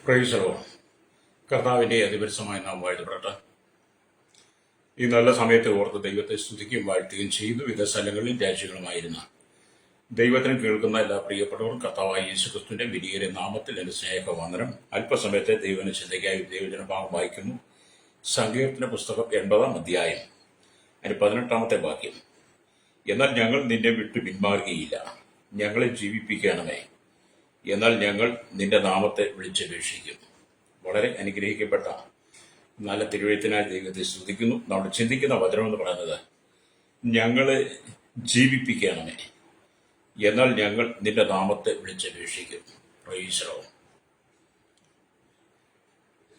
പ്രൈസലോ കർത്താവിൻ്റെ അതിപരിസമായ നാം വാഴ്ത്തപ്പെടട്ടെ. ഈ നല്ല സമയത്തെ ഓർത്ത് ദൈവത്തെ സ്തുതിക്കുകയും വാഴ്ത്തുകയും ചെയ്തു. വിവിധ സ്ഥലങ്ങളിലും രാജ്യങ്ങളുമായിരുന്ന ദൈവത്തിന് കേൾക്കുന്ന എല്ലാ പ്രിയപ്പെട്ടവർക്കും കർത്താവായ യേശുക്രിസ്തുവിന്റെ വലിയ നാമത്തിൽ എൻ്റെ സ്നേഹവന്ദനം. അല്പസമയത്തെ ദൈവന ചിന്തയ്ക്കായി ദൈവജന ഭാഗം വായിക്കുന്നു. സങ്കീർത്തന പുസ്തകം 80-ാം അധ്യായം അതിന് 18-ാമത്തെ വാക്യം. എന്നാൽ ഞങ്ങൾ നിന്നെ വിട്ടു പിന്മാറുകയില്ല, ഞങ്ങളെ ജീവിപ്പിക്കണമേ, എന്നാൽ ഞങ്ങൾ നിന്റെ നാമത്തെ വിളിച്ചപേക്ഷിക്കും. വളരെ അനുഗ്രഹിക്കപ്പെട്ട നല്ല തിരുവഴുത്തിനായി ദൈവത്തെ സ്തുതിക്കുന്നു. നമ്മൾ ചിന്തിക്കുന്ന വചനം എന്ന് പറയുന്നത്, ഞങ്ങളെ ജീവിപ്പിക്കണമേ, എന്നാൽ ഞങ്ങൾ നിന്റെ നാമത്തെ വിളിച്ചപേക്ഷിക്കും. Praise the Lord.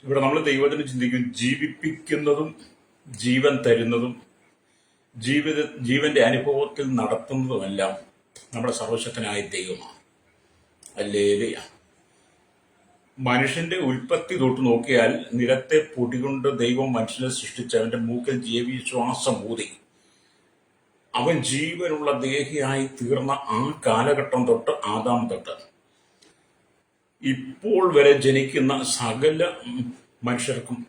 ഇവിടെ നമ്മൾ ദൈവത്തിന് ചിന്തിക്കും, ജീവിപ്പിക്കുന്നതും ജീവൻ തരുന്നതും ജീവന്റെ അനുഭവത്തിൽ നടത്തുന്നതുമെല്ലാം നമ്മുടെ സർവശക്തനായ ദൈവമാണ്. ഹല്ലേലൂയ. മനുഷ്യന്റെ ഉൽപ്പത്തി തൊട്ട് നോക്കിയാൽ നിലത്തെ പൊടി കൊണ്ട് ദൈവം മനുഷ്യനെ സൃഷ്ടിച്ച് അവന്റെ മൂക്കിൽ ജീവശ്വാസം ഊതി അവൻ ജീവനുള്ള ദേഹിയായി തീർന്ന ആ കാലഘട്ടം തൊട്ട്, ആദാം തൊട്ട് ഇപ്പോൾ വരെ ജനിക്കുന്ന സകല മനുഷ്യർക്കും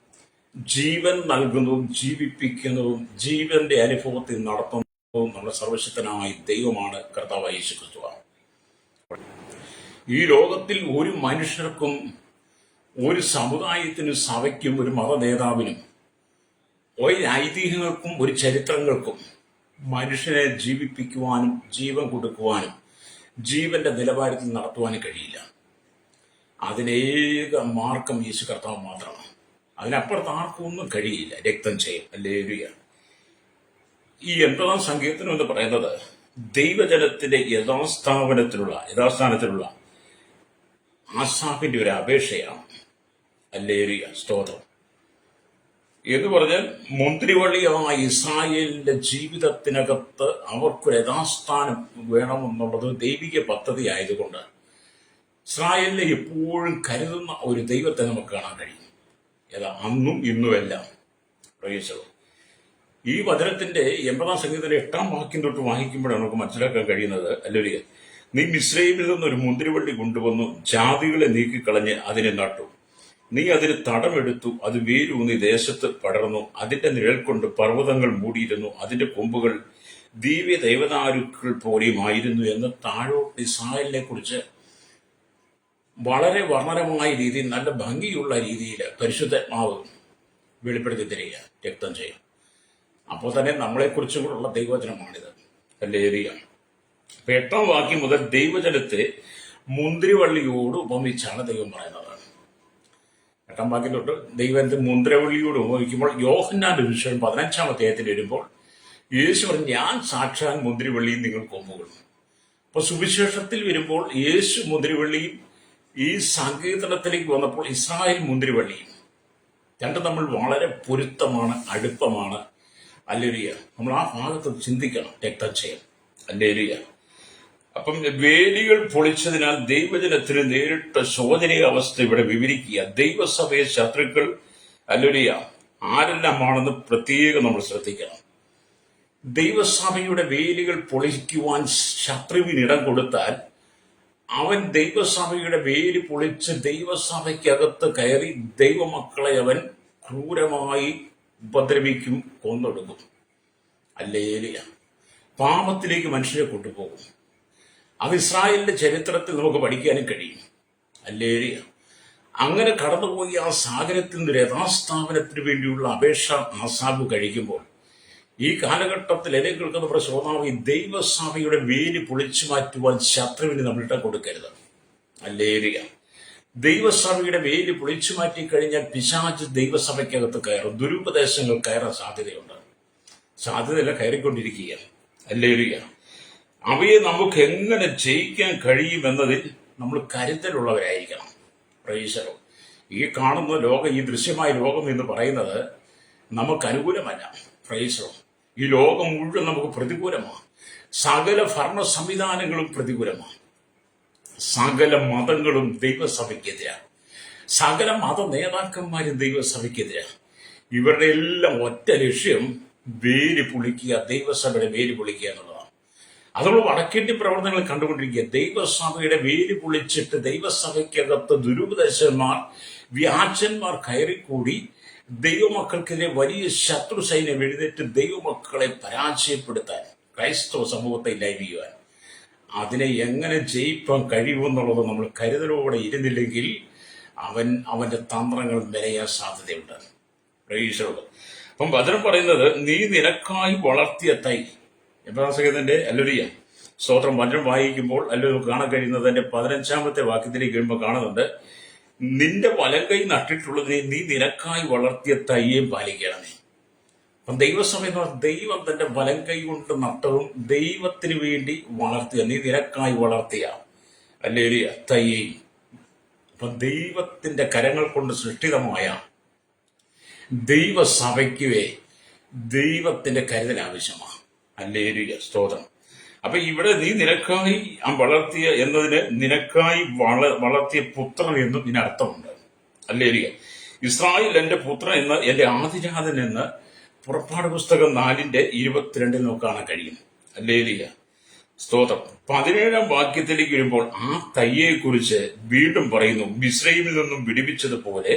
ജീവൻ നൽകുന്നതും ജീവിപ്പിക്കുന്നതും ജീവന്റെ അനുഭവത്തിൽ നടത്തുന്നതും നമ്മുടെ സർവശക്തനായ ദൈവമാണ്, കർത്താവായ യേശുക്രിസ്തു. ഈ ലോകത്തിൽ ഒരു മനുഷ്യർക്കും, ഒരു സമുദായത്തിനും, സഭയ്ക്കും, ഒരു മത നേതാവിനും, ഒരു ഐതിഹ്യങ്ങൾക്കും, ഒരു ചരിത്രങ്ങൾക്കും മനുഷ്യനെ ജീവിപ്പിക്കുവാനും ജീവൻ കൊടുക്കുവാനും ജീവന്റെ നിലവാരത്തിൽ നടത്തുവാനും കഴിയില്ല. അതിനേക മാർഗം യേശു കർത്താവ് മാത്രമാണ്. അതിനപ്പുറത്ത് ആർക്കും ഒന്നും കഴിയില്ല. രക്തം ചെയ്യും. ഹല്ലേലൂയ. ഈ 80-ാം സങ്കീർത്തനം എന്ന് പറയുന്നത് ദൈവജനത്തിന്റെ യഥാസ്ഥാനത്തിലുള്ള ആസാഫിന്റെ ഒരു അപേക്ഷയാണ്. ഹല്ലേലൂയ, സ്തോത്രം. എന്ന് പറഞ്ഞാൽ മുന്തിരിവള്ളിയായ ഇസ്രായേലിന്റെ ജീവിതത്തിനകത്ത് അവർക്കൊരു യഥാസ്ഥാനം വേണമെന്നുള്ളത് ദൈവിക പദ്ധതി ആയതുകൊണ്ട് ഇസ്രായേലിനെ എപ്പോഴും കരുതുന്ന ഒരു ദൈവത്തെ നമുക്ക് കാണാൻ കഴിയും. അന്നും ഇന്നുമെല്ലാം. Praise the Lord. ഈ വചനത്തിന്റെ 80-ാം സങ്കീർത്തനത്തിന്റെ 8-ാം വാക്യം തൊട്ട് വായിക്കുമ്പോഴാണ് നമുക്ക് മനസ്സിലാക്കാൻ കഴിയുന്നത്, ഹല്ലേലൂയ, നീ മിസ്രയീമിൽ നിന്നൊരു മുന്തിരിവള്ളി കൊണ്ടുവന്നു ജാതികളെ നീക്കിക്കളഞ്ഞ് അതിനെ നട്ടു. നീ അതിന് തടമെടുത്തു, അത് വേരൂന്നി ദേശത്ത് പടർന്നു. അതിന്റെ നിഴൽ കൊണ്ട് പർവ്വതങ്ങൾ മൂടിയിരുന്നു, അതിന്റെ കൊമ്പുകൾ ദിവ്യ ദേവദാരുക്കൾ പോലെയുമായിരുന്നു എന്ന് താഴോട്ട് ഇസ്രായേലിനെ കുറിച്ച് വളരെ വർണ്ണനമായ രീതിയിൽ, നല്ല ഭംഗിയുള്ള രീതിയിൽ പരിശുദ്ധാത്മാവ് വെളിപ്പെടുത്തി തരിക, രക്തം ചെയ്യും. അപ്പോൾ തന്നെ നമ്മളെക്കുറിച്ചും കൂടെയുള്ള ദൈവവചനമാണിത്. ഹല്ലേലൂയ. 8-ാം വാക്യം മുതൽ ദൈവജനത്തെ മുന്തിരിവള്ളിയോട് ഉപമിച്ചാണ് ദൈവം പറയുന്നത്. 8-ാം വാക്യം തൊട്ട് ദൈവത്തെ മുന്തിരിവള്ളിയോട് ഉപമിക്കുമ്പോൾ യോഹന്നാന്റെ വിഷയം 15-ാം അധ്യായത്തിൽ വരുമ്പോൾ യേശു പറഞ്ഞു, ഞാൻ സാക്ഷാൽ മുന്തിരിവള്ളിയും നിങ്ങൾ കൊമ്പുകളും. അപ്പൊ സുവിശേഷത്തിൽ വരുമ്പോൾ യേശു മുന്തിരിവള്ളിയും, ഈ സങ്കീർത്തനത്തിലേക്ക് വന്നപ്പോൾ ഇസ്രായേൽ മുന്തിരിവള്ളിയും, രണ്ടും നമ്മൾ വളരെ പൊരുത്തമാണ്, അടുപ്പമാണ്. ഹല്ലേലൂയ. നമ്മൾ ആ ഭാഗത്ത് ചിന്തിക്കണം. രക്തം ചെയ്യണം. ഹല്ലേലൂയ. അപ്പം വേലികൾ പൊളിച്ചതിനാൽ ദൈവജനത്തിന് നേരിട്ട ശോചനീയ അവസ്ഥ ഇവിടെ വിവരിക്കുക. ദൈവസഭയെ ശത്രുക്കൾ, ഹല്ലേലൂയ, ആരെല്ലാമാണെന്ന് പ്രത്യേകം നമ്മൾ ശ്രദ്ധിക്കണം. ദൈവസഭയുടെ വേലികൾ പൊളിക്കുവാൻ ശത്രുവിന് ഇടം കൊടുത്താൽ അവൻ ദൈവസഭയുടെ വേലി പൊളിച്ച് ദൈവസഭയ്ക്കകത്ത് കയറി ദൈവമക്കളെ അവൻ ക്രൂരമായി ഉപദ്രവിക്കും, കൊന്നൊടുക്കും. ഹല്ലേലൂയ. പാപത്തിലേക്ക് മനുഷ്യരെ കൊണ്ടുപോകും. അത് ഇസ്രായേലിന്റെ ചരിത്രത്തിൽ നമുക്ക് പഠിക്കാനും കഴിയും. ഹല്ലേലൂയ. അങ്ങനെ കടന്നുപോയി ആ സാഗരത്തിൽ നിന്ന് യഥാസ്ഥാപനത്തിന് വേണ്ടിയുള്ള അപേക്ഷ ആസാബ് കഴിക്കുമ്പോൾ ഈ കാലഘട്ടത്തിൽ എന്നെ കേൾക്കുന്ന പ്രശ്നമായി ദൈവസഭയുടെ വേലി പൊളിച്ചു മാറ്റുവാൻ ശത്രുവിന് നമ്മളിട്ട് കൊടുക്കരുത്. ഹല്ലേലൂയ. ദൈവസഭയുടെ വേലി പൊളിച്ചു മാറ്റി കഴിഞ്ഞാൽ പിശാച് ദൈവസഭയ്ക്കകത്ത് കയറും. ദുരുപദേശങ്ങൾ കയറാൻ സാധ്യതയല്ല, കയറിക്കൊണ്ടിരിക്കുകയാണ്. ഹല്ലേലൂയ. അവയെ നമുക്ക് എങ്ങനെ ജയിക്കാൻ കഴിയുമെന്നതിൽ നമ്മൾ കരുതലുള്ളവരായിരിക്കണം. Praise the Lord. ഈ കാണുന്ന ലോകം, ഈ ദൃശ്യമായ ലോകം എന്ന് പറയുന്നത് നമുക്ക് അനുകൂലമല്ല. Praise the Lord. ഈ ലോകം മുഴുവൻ നമുക്ക് പ്രതികൂലമാണ്. സകല ഭരണ സംവിധാനങ്ങളും പ്രതികൂലമാണ്. സകല മതങ്ങളും ദൈവസഭയ്ക്കെതിരാണ്. സകല മത നേതാക്കന്മാരും ദൈവസഭയ്ക്കെതിരാണ്. ഇവരുടെ എല്ലാം ഒറ്റ ലക്ഷ്യം വേര് പൊളിക്കുക, ദൈവസഭയുടെ വേര് പൊളിക്കുക എന്നുള്ളതാണ്. അതുകൊണ്ട് വടക്കേന്ത്യ പ്രവർത്തനങ്ങൾ കണ്ടുകൊണ്ടിരിക്കുക. ദൈവസഭയുടെ വേര് പൊളിച്ചിട്ട് ദൈവസഭയ്ക്കകത്ത് ദുരുപദേശന്മാർ, വ്യാജന്മാർ കയറിക്കൂടി ദൈവമക്കൾക്കെതിരെ വലിയ ശത്രു സൈന്യം എഴുന്നേറ്റ് ദൈവമക്കളെ പരാജയപ്പെടുത്താൻ, ക്രൈസ്തവ സമൂഹത്തെ ഇല്ലായ്മ, അതിനെ എങ്ങനെ ജയിപ്പാൻ കഴിയുമെന്നുള്ളത് നമ്മൾ കരുതലോടെ ഇരുന്നില്ലെങ്കിൽ അവന്റെ തന്ത്രങ്ങൾ മെനയാൻ സാധ്യതയുണ്ട്. പ്രൈസോട്. അപ്പം വചനം പറയുന്നത്, നീ നിനക്കായി വളർത്തിയ തൈ. എബ്രാസകത്തിന്റെ അല്ലുരിയ സ്തോത്രം. വചനം വായിക്കുമ്പോൾ നമുക്ക് കാണാൻ കഴിയുന്നത് അതിന്റെ 15-ാമത്തെ വാക്യത്തിലേക്ക് കഴിയുമ്പോൾ കാണുന്നുണ്ട്, നിന്റെ വലങ്കൈ നട്ടിട്ടുള്ളതിനെ നീ നിനക്കായി വളർത്തിയ തൈയെ പാലിക്കണമേ. അപ്പം ദൈവസഭ എന്ന് പറഞ്ഞാൽ ദൈവം തന്റെ വലങ്കൈ കൊണ്ട് നട്ടതും ദൈവത്തിന് വേണ്ടി വളർത്തിയ, നീ നിനക്കായി വളർത്തിയ അല്ലേലിയ തൈയെയും. അപ്പം ദൈവത്തിന്റെ കരങ്ങൾ കൊണ്ട് സൃഷ്ടിതമായ ദൈവസഭയ്ക്കുവേ ദൈവത്തിന്റെ കരുതൽ ആവശ്യമാണ്. അല്ലേലിയ സ്തോത്രം. അപ്പൊ ഇവിടെ നീ നിനക്കായി വളർത്തിയ എന്നതിന് നിനക്കായി വളർത്തിയ പുത്രൻ എന്നും ഇതിനർത്ഥമുണ്ട്. അല്ലേലിയ. ഇസ്രായേൽ എന്റെ പുത്രൻ എന്ന്, എന്റെ ആദിജാതൻ എന്ന് പുറപ്പാട് പുസ്തകം 4:22 നമുക്ക് കാണാൻ കഴിയും. അല്ലേലിയ സ്തോത്രം. 17-ാം വാക്യത്തിലേക്ക് വരുമ്പോൾ ആ തയ്യെ കുറിച്ച് വീണ്ടും പറയുന്നു, മിസ്രയീമിൽ നിന്നും വിടുവിച്ചതുപോലെ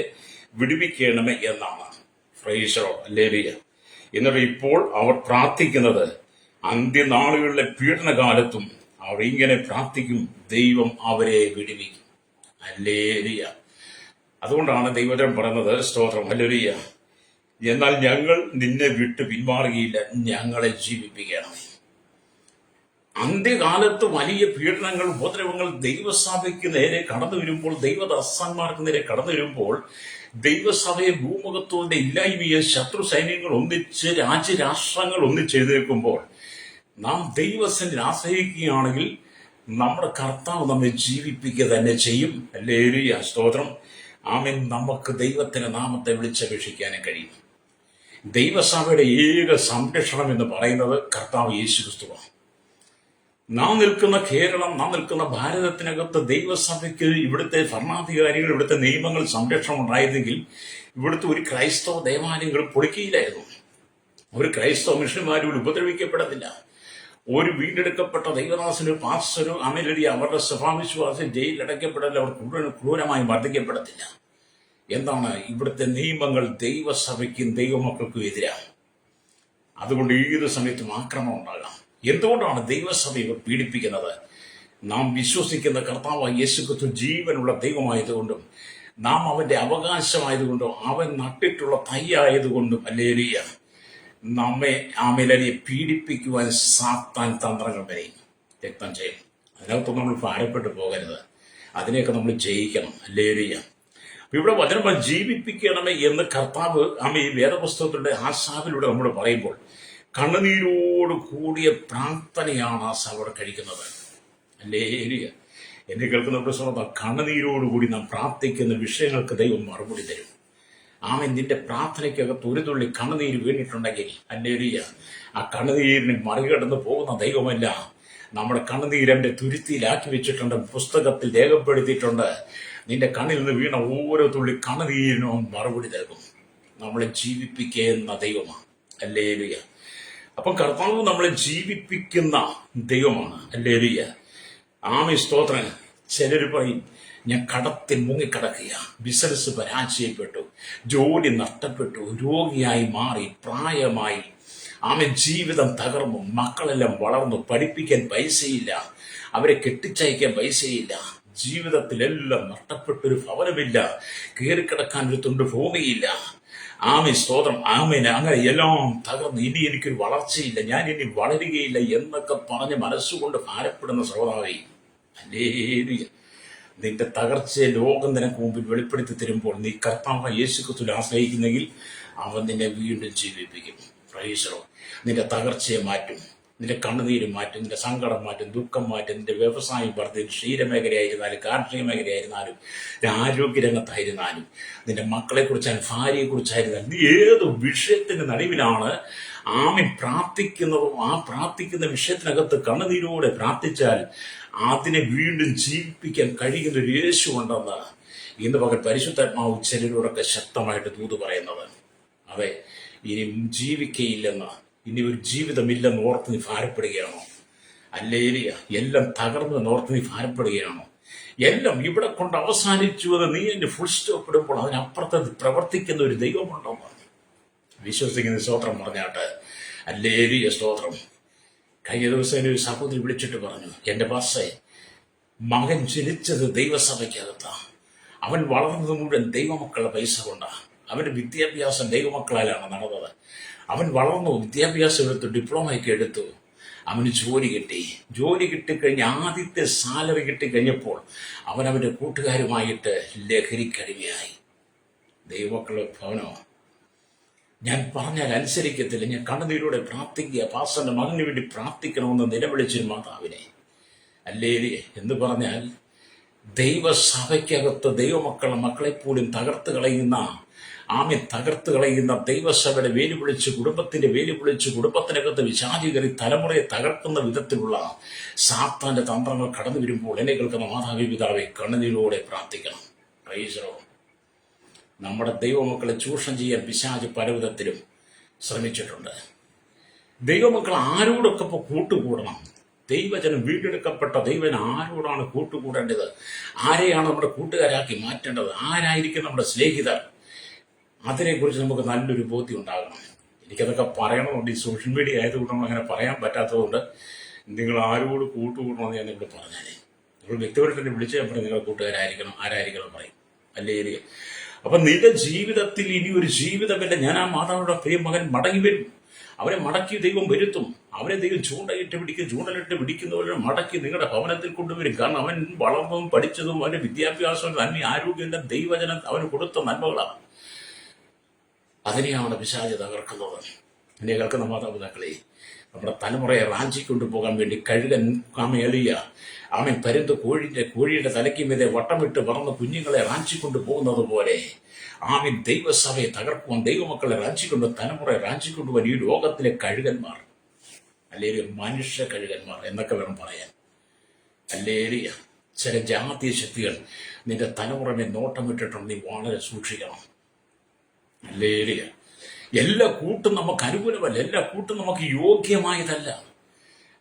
വിടുവിക്കണമേ എന്നാണ്. ഫ്രൈസറോ. അല്ലേലിയ. എന്നിട്ട് ഇപ്പോൾ അവർ പ്രാർത്ഥിക്കുന്നത് അന്ത്യനാളുകളിലെ പീഡനകാലത്തും അവർ ഇങ്ങനെ പ്രാർത്ഥിക്കും, ദൈവം അവരെ വിടുവിക്കും. അല്ലേലിയ. അതുകൊണ്ടാണ് ദൈവജനം പറയുന്നത്, സ്തോത്രം. ഹല്ലേലൂയ. എന്നാൽ ഞങ്ങൾ നിന്നെ വിട്ട് പിന്മാറുകയില്ല, ഞങ്ങളെ ജീവിപ്പിക്കണം. അന്ത്യകാലത്ത് വലിയ പീഡനങ്ങൾ, ഉപദ്രവങ്ങൾ ദൈവസഭയ്ക്ക് നേരെ കടന്നു വരുമ്പോൾ, ദൈവദാസന്മാർക്ക് നേരെ കടന്നു വരുമ്പോൾ, ദൈവസഭയെ ഭൂമുഖത്തോടെ ഇല്ലായ്മയെ ശത്രു സൈന്യങ്ങൾ ഒന്നിച്ച്, രാജ്യരാഷ്ട്രങ്ങൾ ഒന്നിച്ചെഴുന്നേൽക്കുമ്പോൾ നാം ദൈവസന്നിധിയിൽ ആശ്രയിക്കുകയാണെങ്കിൽ നമ്മുടെ കർത്താവ് നമ്മെ ജീവിപ്പിക്കുക തന്നെ ചെയ്യും. ഹല്ലേലൂയ സ്തോത്രം. ആമേൻ. നമുക്ക് ദൈവത്തിന്റെ നാമത്തെ വിളിച്ചപേക്ഷിക്കാനും കഴിയും. ദൈവസഭയുടെ ഏക സംരക്ഷണം എന്ന് പറയുന്നത് കർത്താവ് യേശുക്രിസ്തുവാണ്. നാം നിൽക്കുന്ന കേരളം, നാം നിൽക്കുന്ന ഭാരതത്തിനകത്ത് ദൈവസഭയ്ക്ക് ഇവിടുത്തെ ഭരണാധികാരികൾ, ഇവിടുത്തെ നിയമങ്ങൾ സംരക്ഷണം ഉണ്ടായിരുന്നെങ്കിൽ ഇവിടുത്തെ ഒരു ക്രൈസ്തവ ദേവാലയങ്ങൾ പൊളിക്കുകയില്ലായിരുന്നു. ഒരു ക്രൈസ്തവ മിഷനുമാരും ഉപദ്രവിക്കപ്പെടത്തില്ല. ഒരു വീണ്ടെടുക്കപ്പെട്ട ദൈവദാസനും പാസ്റ്റരും അമേലരി അവരുടെ സഭാവിശ്വാസം ജയിലിലടയ്ക്കപ്പെടല്ല, അവർ ക്രൂരമായി മർദ്ദിക്കപ്പെടത്തില്ല. എന്താണ്? ഇവിടുത്തെ നിയമങ്ങൾ ദൈവസഭയ്ക്കും ദൈവമക്കൾക്കും എതിരാണ്. അതുകൊണ്ട് ഏത് സമയത്തും ആക്രമണം ഉണ്ടാകാം. എന്തുകൊണ്ടാണ് ദൈവസഭയെ പീഡിപ്പിക്കുന്നത്? നാം വിശ്വസിക്കുന്ന കർത്താവായ യേശുക്രിസ്തു ജീവനുള്ള ദൈവമായതുകൊണ്ടും നാം അവന്റെ അവകാശമായതുകൊണ്ടും അവൻ നട്ടിട്ടുള്ള തൈയായതുകൊണ്ടും അല്ലേലിയ നമ്മെ ആമേലരിയെ പീഡിപ്പിക്കുവാൻ സാത്താൻ തന്ത്രങ്ങൾ വരെയും രക്തം ചെയ്യും. അതിനകത്തൊന്നും നമ്മൾ ഭാരപ്പെട്ടു പോകരുത്. അതിനെയൊക്കെ നമ്മൾ ജയിക്കണം. അല്ലേലിയ. ഇവിടെ വചനം ജീവിപ്പിക്കണമേ എന്ന് കർത്താവ് ഈ വേദപുസ്തകത്തിന്റെ ആശാവിലൂടെ നമ്മൾ പറയുമ്പോൾ കണ്ണുനീരോട് കൂടിയ പ്രാർത്ഥനയാണ് ആ സഭ കഴിക്കുന്നത്. അല്ലേലിയ. എന്നെ കേൾക്കുന്ന സ്വന്തം കണ്ണുനീരോടുകൂടി നാം പ്രാർത്ഥിക്കുന്ന വിഷയങ്ങൾക്ക് ദൈവം മറുപടി തരും. ആമൻ. നിന്റെ പ്രാർത്ഥനയ്ക്കകത്ത് ഒരു തുള്ളി കണ്ണുനീര് വീണിട്ടുണ്ടെങ്കിൽ അല്ലേലിയ, ആ കണ്ണുനീരിന് മറികടന്ന് പോകുന്ന ദൈവമല്ല. നമ്മുടെ കണ്ണുനീരന്റെ തുരുത്തിയിലാക്കി വെച്ചിട്ടുണ്ട്, പുസ്തകത്തിൽ രേഖപ്പെടുത്തിയിട്ടുണ്ട്. നിന്റെ കണ്ണിൽ നിന്ന് വീണ ഓരോ തുള്ളി കണ്ണുനീരിനും മറുപടി നൽകും. നമ്മളെ ജീവിപ്പിക്കുന്ന ദൈവമാണ്. അല്ലേലിയ. അപ്പം കർത്താവ് നമ്മളെ ജീവിപ്പിക്കുന്ന ദൈവമാണ്. അല്ലേലിയ. ആമേ സ്തോത്രം. ചിലർ പറയും, ഞാൻ കടത്തിൽ മുങ്ങിക്കിടക്കുക, ബിസിനസ് പരാജയപ്പെട്ടു, ജോലി നഷ്ടപ്പെട്ടു, രോഗിയായി മാറി, പ്രായമായി, ജീവിതം തകർന്നു, മക്കളെല്ലാം വളർന്നു, പഠിപ്പിക്കാൻ പൈസയില്ല, അവരെ കെട്ടിച്ചയക്കാൻ പൈസയില്ല, ജീവിതത്തിലെല്ലാം നഷ്ടപ്പെട്ടൊരു ഭവനമില്ല, കയറിക്കിടക്കാൻ ഒരു തുണ്ട് ഭൂമിയില്ല. സ്തോത്രം. അങ്ങനെ എല്ലാം തകർന്ന് ഇനി എനിക്കൊരു വളർച്ചയില്ല, ഞാൻ ഇനി വളരുകയില്ല എന്നൊക്കെ പറഞ്ഞ് മനസ്സുകൊണ്ട് ഭാരപ്പെടുന്ന സഹോദരി, ഹല്ലേലൂയ. നിന്റെ തകർച്ചയെ ലോകം നിനക്ക് മുമ്പിൽ വെളിപ്പെടുത്തി തരുമ്പോൾ നീ കർത്താവായ യേശുക്രിസ്തുവിൽ ആശ്രയിക്കുന്നെങ്കിൽ അവൻ നിന്നെ വീണ്ടും ജീവിപ്പിക്കും. Praise the Lord. നിന്റെ തകർച്ചയെ മാറ്റും, നിന്റെ കണ്ണുനീര് മാറ്റും, നിന്റെ സങ്കടം മാറ്റും, ദുഃഖം മാറ്റും. നിന്റെ വ്യവസായം വർദ്ധി, ക്ഷീരമേഖലയായിരുന്നാലും കാർഷിക മേഖലയായിരുന്നാലും ആരോഗ്യരംഗത്തായിരുന്നാലും നിന്റെ മക്കളെക്കുറിച്ചായാലും ഭാര്യയെക്കുറിച്ചായിരുന്നാലും നീ ഏത് വിഷയത്തിന്റെ നടുവിലാണ് പ്രാർത്ഥിക്കുന്നതും ആ പ്രാർത്ഥിക്കുന്ന വിഷയത്തിനകത്ത് കണ്ണുനീരോടെ പ്രാർത്ഥിച്ചാൽ അതിനെ വീണ്ടും ജീവിപ്പിക്കാൻ കഴിയുന്ന ഒരു യേശു ഉണ്ടെന്ന് ഇന്ന് പകൽ പരിശുദ്ധാത്മാവ് ചിലരോടൊക്കെ ശക്തമായിട്ട് ദൂത് പറയുന്നത്. അതെ, ഇനി ജീവിക്കയില്ലെന്ന്, ഇനി ഒരു ജീവിതമില്ലെന്ന് ഓർത്ത് നീ ഭാരപ്പെടുകയാണോ? അല്ലേലിയ. എല്ലാം തകർന്ന് നോർത്ത് നീ ഭാരപ്പെടുകയാണോ? എല്ലാം ഇവിടെ കൊണ്ട് അവസാനിച്ചു എന്ന് നീ എന്റെ ഫുൾ സ്റ്റോപ്പ് ഇടുമ്പോൾ അതിനപ്പുറത്ത് പ്രവർത്തിക്കുന്ന ഒരു ദൈവമുണ്ടോ? വിശ്വസിക്കുന്ന സ്തോത്രം പറഞ്ഞാട്ട്. അല്ലേലിയ, സ്തോത്രം. കഴിഞ്ഞ ദിവസം എന്നെ ഒരു സഹോദരി വിളിച്ചിട്ട് പറഞ്ഞു, എന്റെ പാസ്റ്റേ, മകൻ ജനിച്ചത് ദൈവസഭയ്ക്കകത്താണ്. അവൻ വളർന്നത് മുഴുവൻ ദൈവമക്കളുടെ പൈസ കൊണ്ടാണ്. അവന്റെ വിദ്യാഭ്യാസം ദൈവമക്കളാലാണ് നടന്നത്. അവൻ വളർന്നു, വിദ്യാഭ്യാസം എടുത്തു, ഡിപ്ലോമയൊക്കെ എടുത്തു. അവന് ജോലി കിട്ടി. ജോലി കിട്ടിക്കഴിഞ്ഞ് ആദ്യത്തെ സാലറി കിട്ടിക്കഴിഞ്ഞപ്പോൾ അവൻ്റെ കൂട്ടുകാരുമായിട്ട് ലഹരിക്കടിമയായി. ദൈവമക്കളുടെ ഭവനോ? ഞാൻ പറഞ്ഞാൽ അനുസരിക്കത്തില്ല. ഞാൻ കണ്ണുനീരോടെ പ്രാർത്ഥിക്കുക. പാസ്റ്ററിന്റെ മകന് വേണ്ടി പ്രാർത്ഥിക്കണമെന്ന് നിലവിളിച്ചൊരു മാതാവിനെ. അല്ലേ എന്ന് പറഞ്ഞാൽ ദൈവസഭയ്ക്കകത്ത് ദൈവമക്കളെ മക്കളെപ്പോലും തകർത്ത് കളയുന്ന, തകർത്ത് കളയുന്ന ദൈവസഭയുടെ വേലി വിളിച്ച്, കുടുംബത്തിന്റെ വേലി വിളിച്ച്, കുടുംബത്തിനകത്ത് വിശാചികരി തലമുറയെ തകർക്കുന്ന വിധത്തിലുള്ള സാത്താന്റെ തന്ത്രങ്ങൾ കടന്നു വരുമ്പോൾ എന്നെ കേൾക്കുന്ന മാതാവി പിതാവെ കണ്ണുനീരോടെ പ്രാർത്ഥിക്കണം. പ്രൈസറോ. നമ്മുടെ ദൈവമക്കളെ ചൂഷണം ചെയ്യാൻ പിശാച് പലവിധത്തിലും ശ്രമിച്ചിട്ടുണ്ട്. ദൈവമക്കൾ ആരോടൊക്കെ ഇപ്പോൾ കൂട്ടുകൂടണം? ദൈവജനം, വീണ്ടെടുക്കപ്പെട്ട ദൈവൻ ആരോടാണ് കൂട്ടുകൂടേണ്ടത്? ആരെയാണ് നമ്മുടെ കൂട്ടുകാരാക്കി മാറ്റേണ്ടത്? ആരായിരിക്കും നമ്മുടെ സ്നേഹിതർ? അതിനെക്കുറിച്ച് നമുക്ക് നല്ലൊരു ബോധ്യം ഉണ്ടാകണം. എനിക്കതൊക്കെ പറയണമെന്നുണ്ട്. ഈ സോഷ്യൽ മീഡിയ ആയതുകൊണ്ട് നമ്മൾ അങ്ങനെ പറയാൻ പറ്റാത്തതുകൊണ്ട് നിങ്ങൾ ആരോട് കൂട്ടുകൂടണമെന്ന് ഞാൻ ഇവിടെ പറഞ്ഞാലേ, നിങ്ങൾ വ്യക്തിപരമായിട്ട് തന്നെ വിളിച്ചാൽ പറയും നിങ്ങളുടെ കൂട്ടുകാരായിരിക്കണം, ആരായിരിക്കണം പറയും. അല്ലേ? അപ്പൊ നിന്റെ ജീവിതത്തിൽ ഇനി ഒരു ജീവിതമില്ല. ഞാൻ ആ മാതാവിന്റെ പ്രിയ മകൻ മടങ്ങി വരും. അവരെ മടക്കി ദൈവം വരുത്തും. അവരെ ദൈവം ചൂണ്ടയിട്ട് പിടിക്കും. ചൂണ്ടലിട്ട് പിടിക്കുന്നവരെ മടക്കി നിങ്ങളുടെ ഭവനത്തിൽ കൊണ്ടുവരും. കാരണം അവൻ വളർന്നതും പഠിച്ചതും അവന്റെ വിദ്യാഭ്യാസവും നന്മ ആരോഗ്യം ദൈവജനം അവന് കൊടുത്ത നന്മകളാണ്. അതിനെയാണ് പിശാച് തകർക്കുന്നത്. എന്നെ കേൾക്കുന്ന മാതാപിതാക്കളെ, നമ്മുടെ തലമുറയെ റാഞ്ചി കൊണ്ടുപോകാൻ വേണ്ടി കഴുകൻ കാമേലിയ കോഴിയുടെ തലയ്ക്ക് മീതെ വട്ടമിട്ട് പറന്ന് കുഞ്ഞുങ്ങളെ റാഞ്ചിക്കൊണ്ടു പോകുന്നത് പോലെ ദൈവസഭയെ തകർക്കുവാൻ, ദൈവമക്കളെ റാഞ്ചിക്കൊണ്ട്, തലമുറയെ റാഞ്ചിക്കൊണ്ടുപോകാൻ ഈ ലോകത്തിലെ കഴുകന്മാർ, അല്ലെങ്കിൽ മനുഷ്യ കഴുകന്മാർ എന്നൊക്കെ വേണം പറയാൻ. അല്ലേലിയ. ചില ജാതീയ ശക്തികൾ നിന്റെ തലമുറയെ നോട്ടമിട്ടിട്ടുണ്ട്. നീ വളരെ സൂക്ഷിക്കണം. അല്ലേലിയ. എല്ലാ കൂട്ടും നമുക്ക് അനുകൂലമല്ല. എല്ലാ കൂട്ടും നമുക്ക് യോഗ്യമായതല്ല.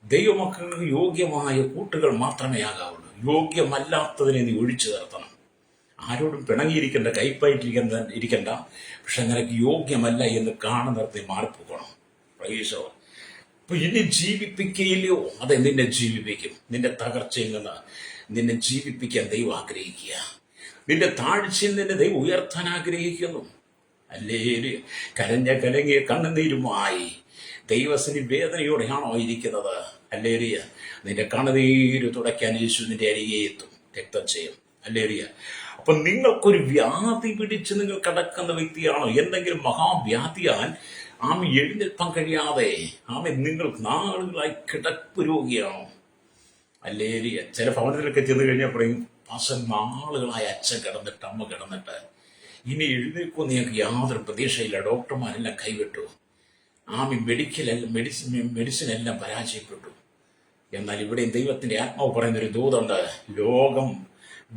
ദൈവമക്കൾക്ക് യോഗ്യമായ കൂട്ടുകൾ മാത്രമേ ആകാവുള്ളൂ. യോഗ്യമല്ലാത്തതിനെ നീ ഒഴിച്ചു നിർത്തണം. ആരോടും പിണങ്ങിയിരിക്കേണ്ട, ഇരിക്കണ്ട. പക്ഷെ നിനക്ക് യോഗ്യമല്ല എന്ന് കാണുന്നിടത്ത് മാറിപ്പോകണം. പ്രൈസോ. അപ്പൊ ഇനി ജീവിപ്പിക്കുകയില്ലയോ? അതെ, നിന്നെ ജീവിപ്പിക്കും. നിന്റെ തകർച്ചയിൽ നിന്ന് നിന്നെ ജീവിപ്പിക്കാൻ ദൈവം ആഗ്രഹിക്കുക. നിന്റെ താഴ്ചയിൽ നിന്നെ ദൈവം ഉയർത്താൻ ആഗ്രഹിക്കുന്നു. അല്ലേ? കലങ്ങിയ കണ്ണുനീരുമായി ദൈവത്തിന് വേദനയോടെയാണോ ഇരിക്കുന്നത്? അല്ലേറിയ. നിന്റെ കണ്ണുനീര് തുടയ്ക്കാൻ യേശു നിന്റെ അരികെ എത്തും, രക്തം ചെയ്യും. അല്ലേറിയ. അപ്പൊ നിങ്ങൾക്കൊരു വ്യാധി പിടിച്ച് നിങ്ങൾ കിടക്കുന്ന വ്യക്തിയാണോ? എന്തെങ്കിലും മഹാവ്യാധിയാൽ എഴുന്നേൽപ്പാൻ കഴിയാതെ നിങ്ങൾ നാളുകളായി കിടപ്പ് രോഗിയാണോ? അല്ലേറിയ. ചില ഭവനത്തിലൊക്കെ ചെന്ന് കഴിഞ്ഞാൽ പറയും, പാസ്റ്റർ, നാളുകളായി അച്ഛൻ കിടന്നിട്ട്, അമ്മ കിടന്നിട്ട് ഇനി എഴുന്നേൽക്കുമെന്ന് ഞങ്ങൾക്ക് യാതൊരു പ്രതീക്ഷയില്ല. ഡോക്ടർമാരെല്ലാം കൈവിട്ടു. മെഡിസിൻ എല്ലാം പരാജയപ്പെട്ടു. എന്നാൽ ഇവിടെ ദൈവത്തിന്റെ ആത്മാവ് പറയുന്നൊരു ദൂതുണ്ട്. ലോകം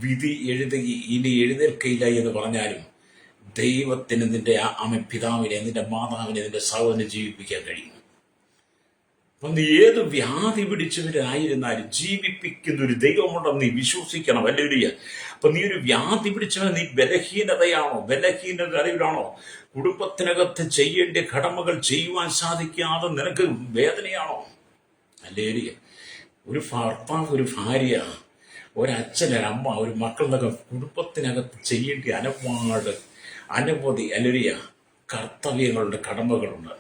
വിധി എഴുതി ഇനി എഴുന്നേൽക്കയില്ല എന്ന് പറഞ്ഞാലും ദൈവത്തിന് നിന്റെ പിതാവിനെ, നിന്റെ മാതാവിനെ, നിന്റെ സഹോദരനെ ജീവിപ്പിക്കാൻ കഴിയും. അപ്പൊ നീ ഏത് വ്യാധി പിടിച്ചവരായിരുന്നാലും ജീവിപ്പിക്കുന്ന ഒരു ദൈവമുണ്ടെന്ന് നീ വിശ്വസിക്കണം. അല്ലേലൂയ. അപ്പൊ നീ ഒരു വ്യാധി പിടിച്ചവൻ, നീ ബലഹീനതയിലാണോ? കുടുംബത്തിനകത്ത് ചെയ്യേണ്ട കടമകൾ ചെയ്യുവാൻ സാധിക്കാതെ നിനക്ക് വേദനയാണോ? അല്ലേലൂയ. ഒരു ഭർത്താവ്, ഒരു ഭാര്യ, ഒരച്ഛൻ, ഒരമ്മ, ഒരു മക്കളൊക്കെ കുടുംബത്തിനകത്ത് ചെയ്യേണ്ട അനവധി അല്ലേലൂയ കർത്തവ്യങ്ങളുണ്ട്, കടമകളുണ്ട്.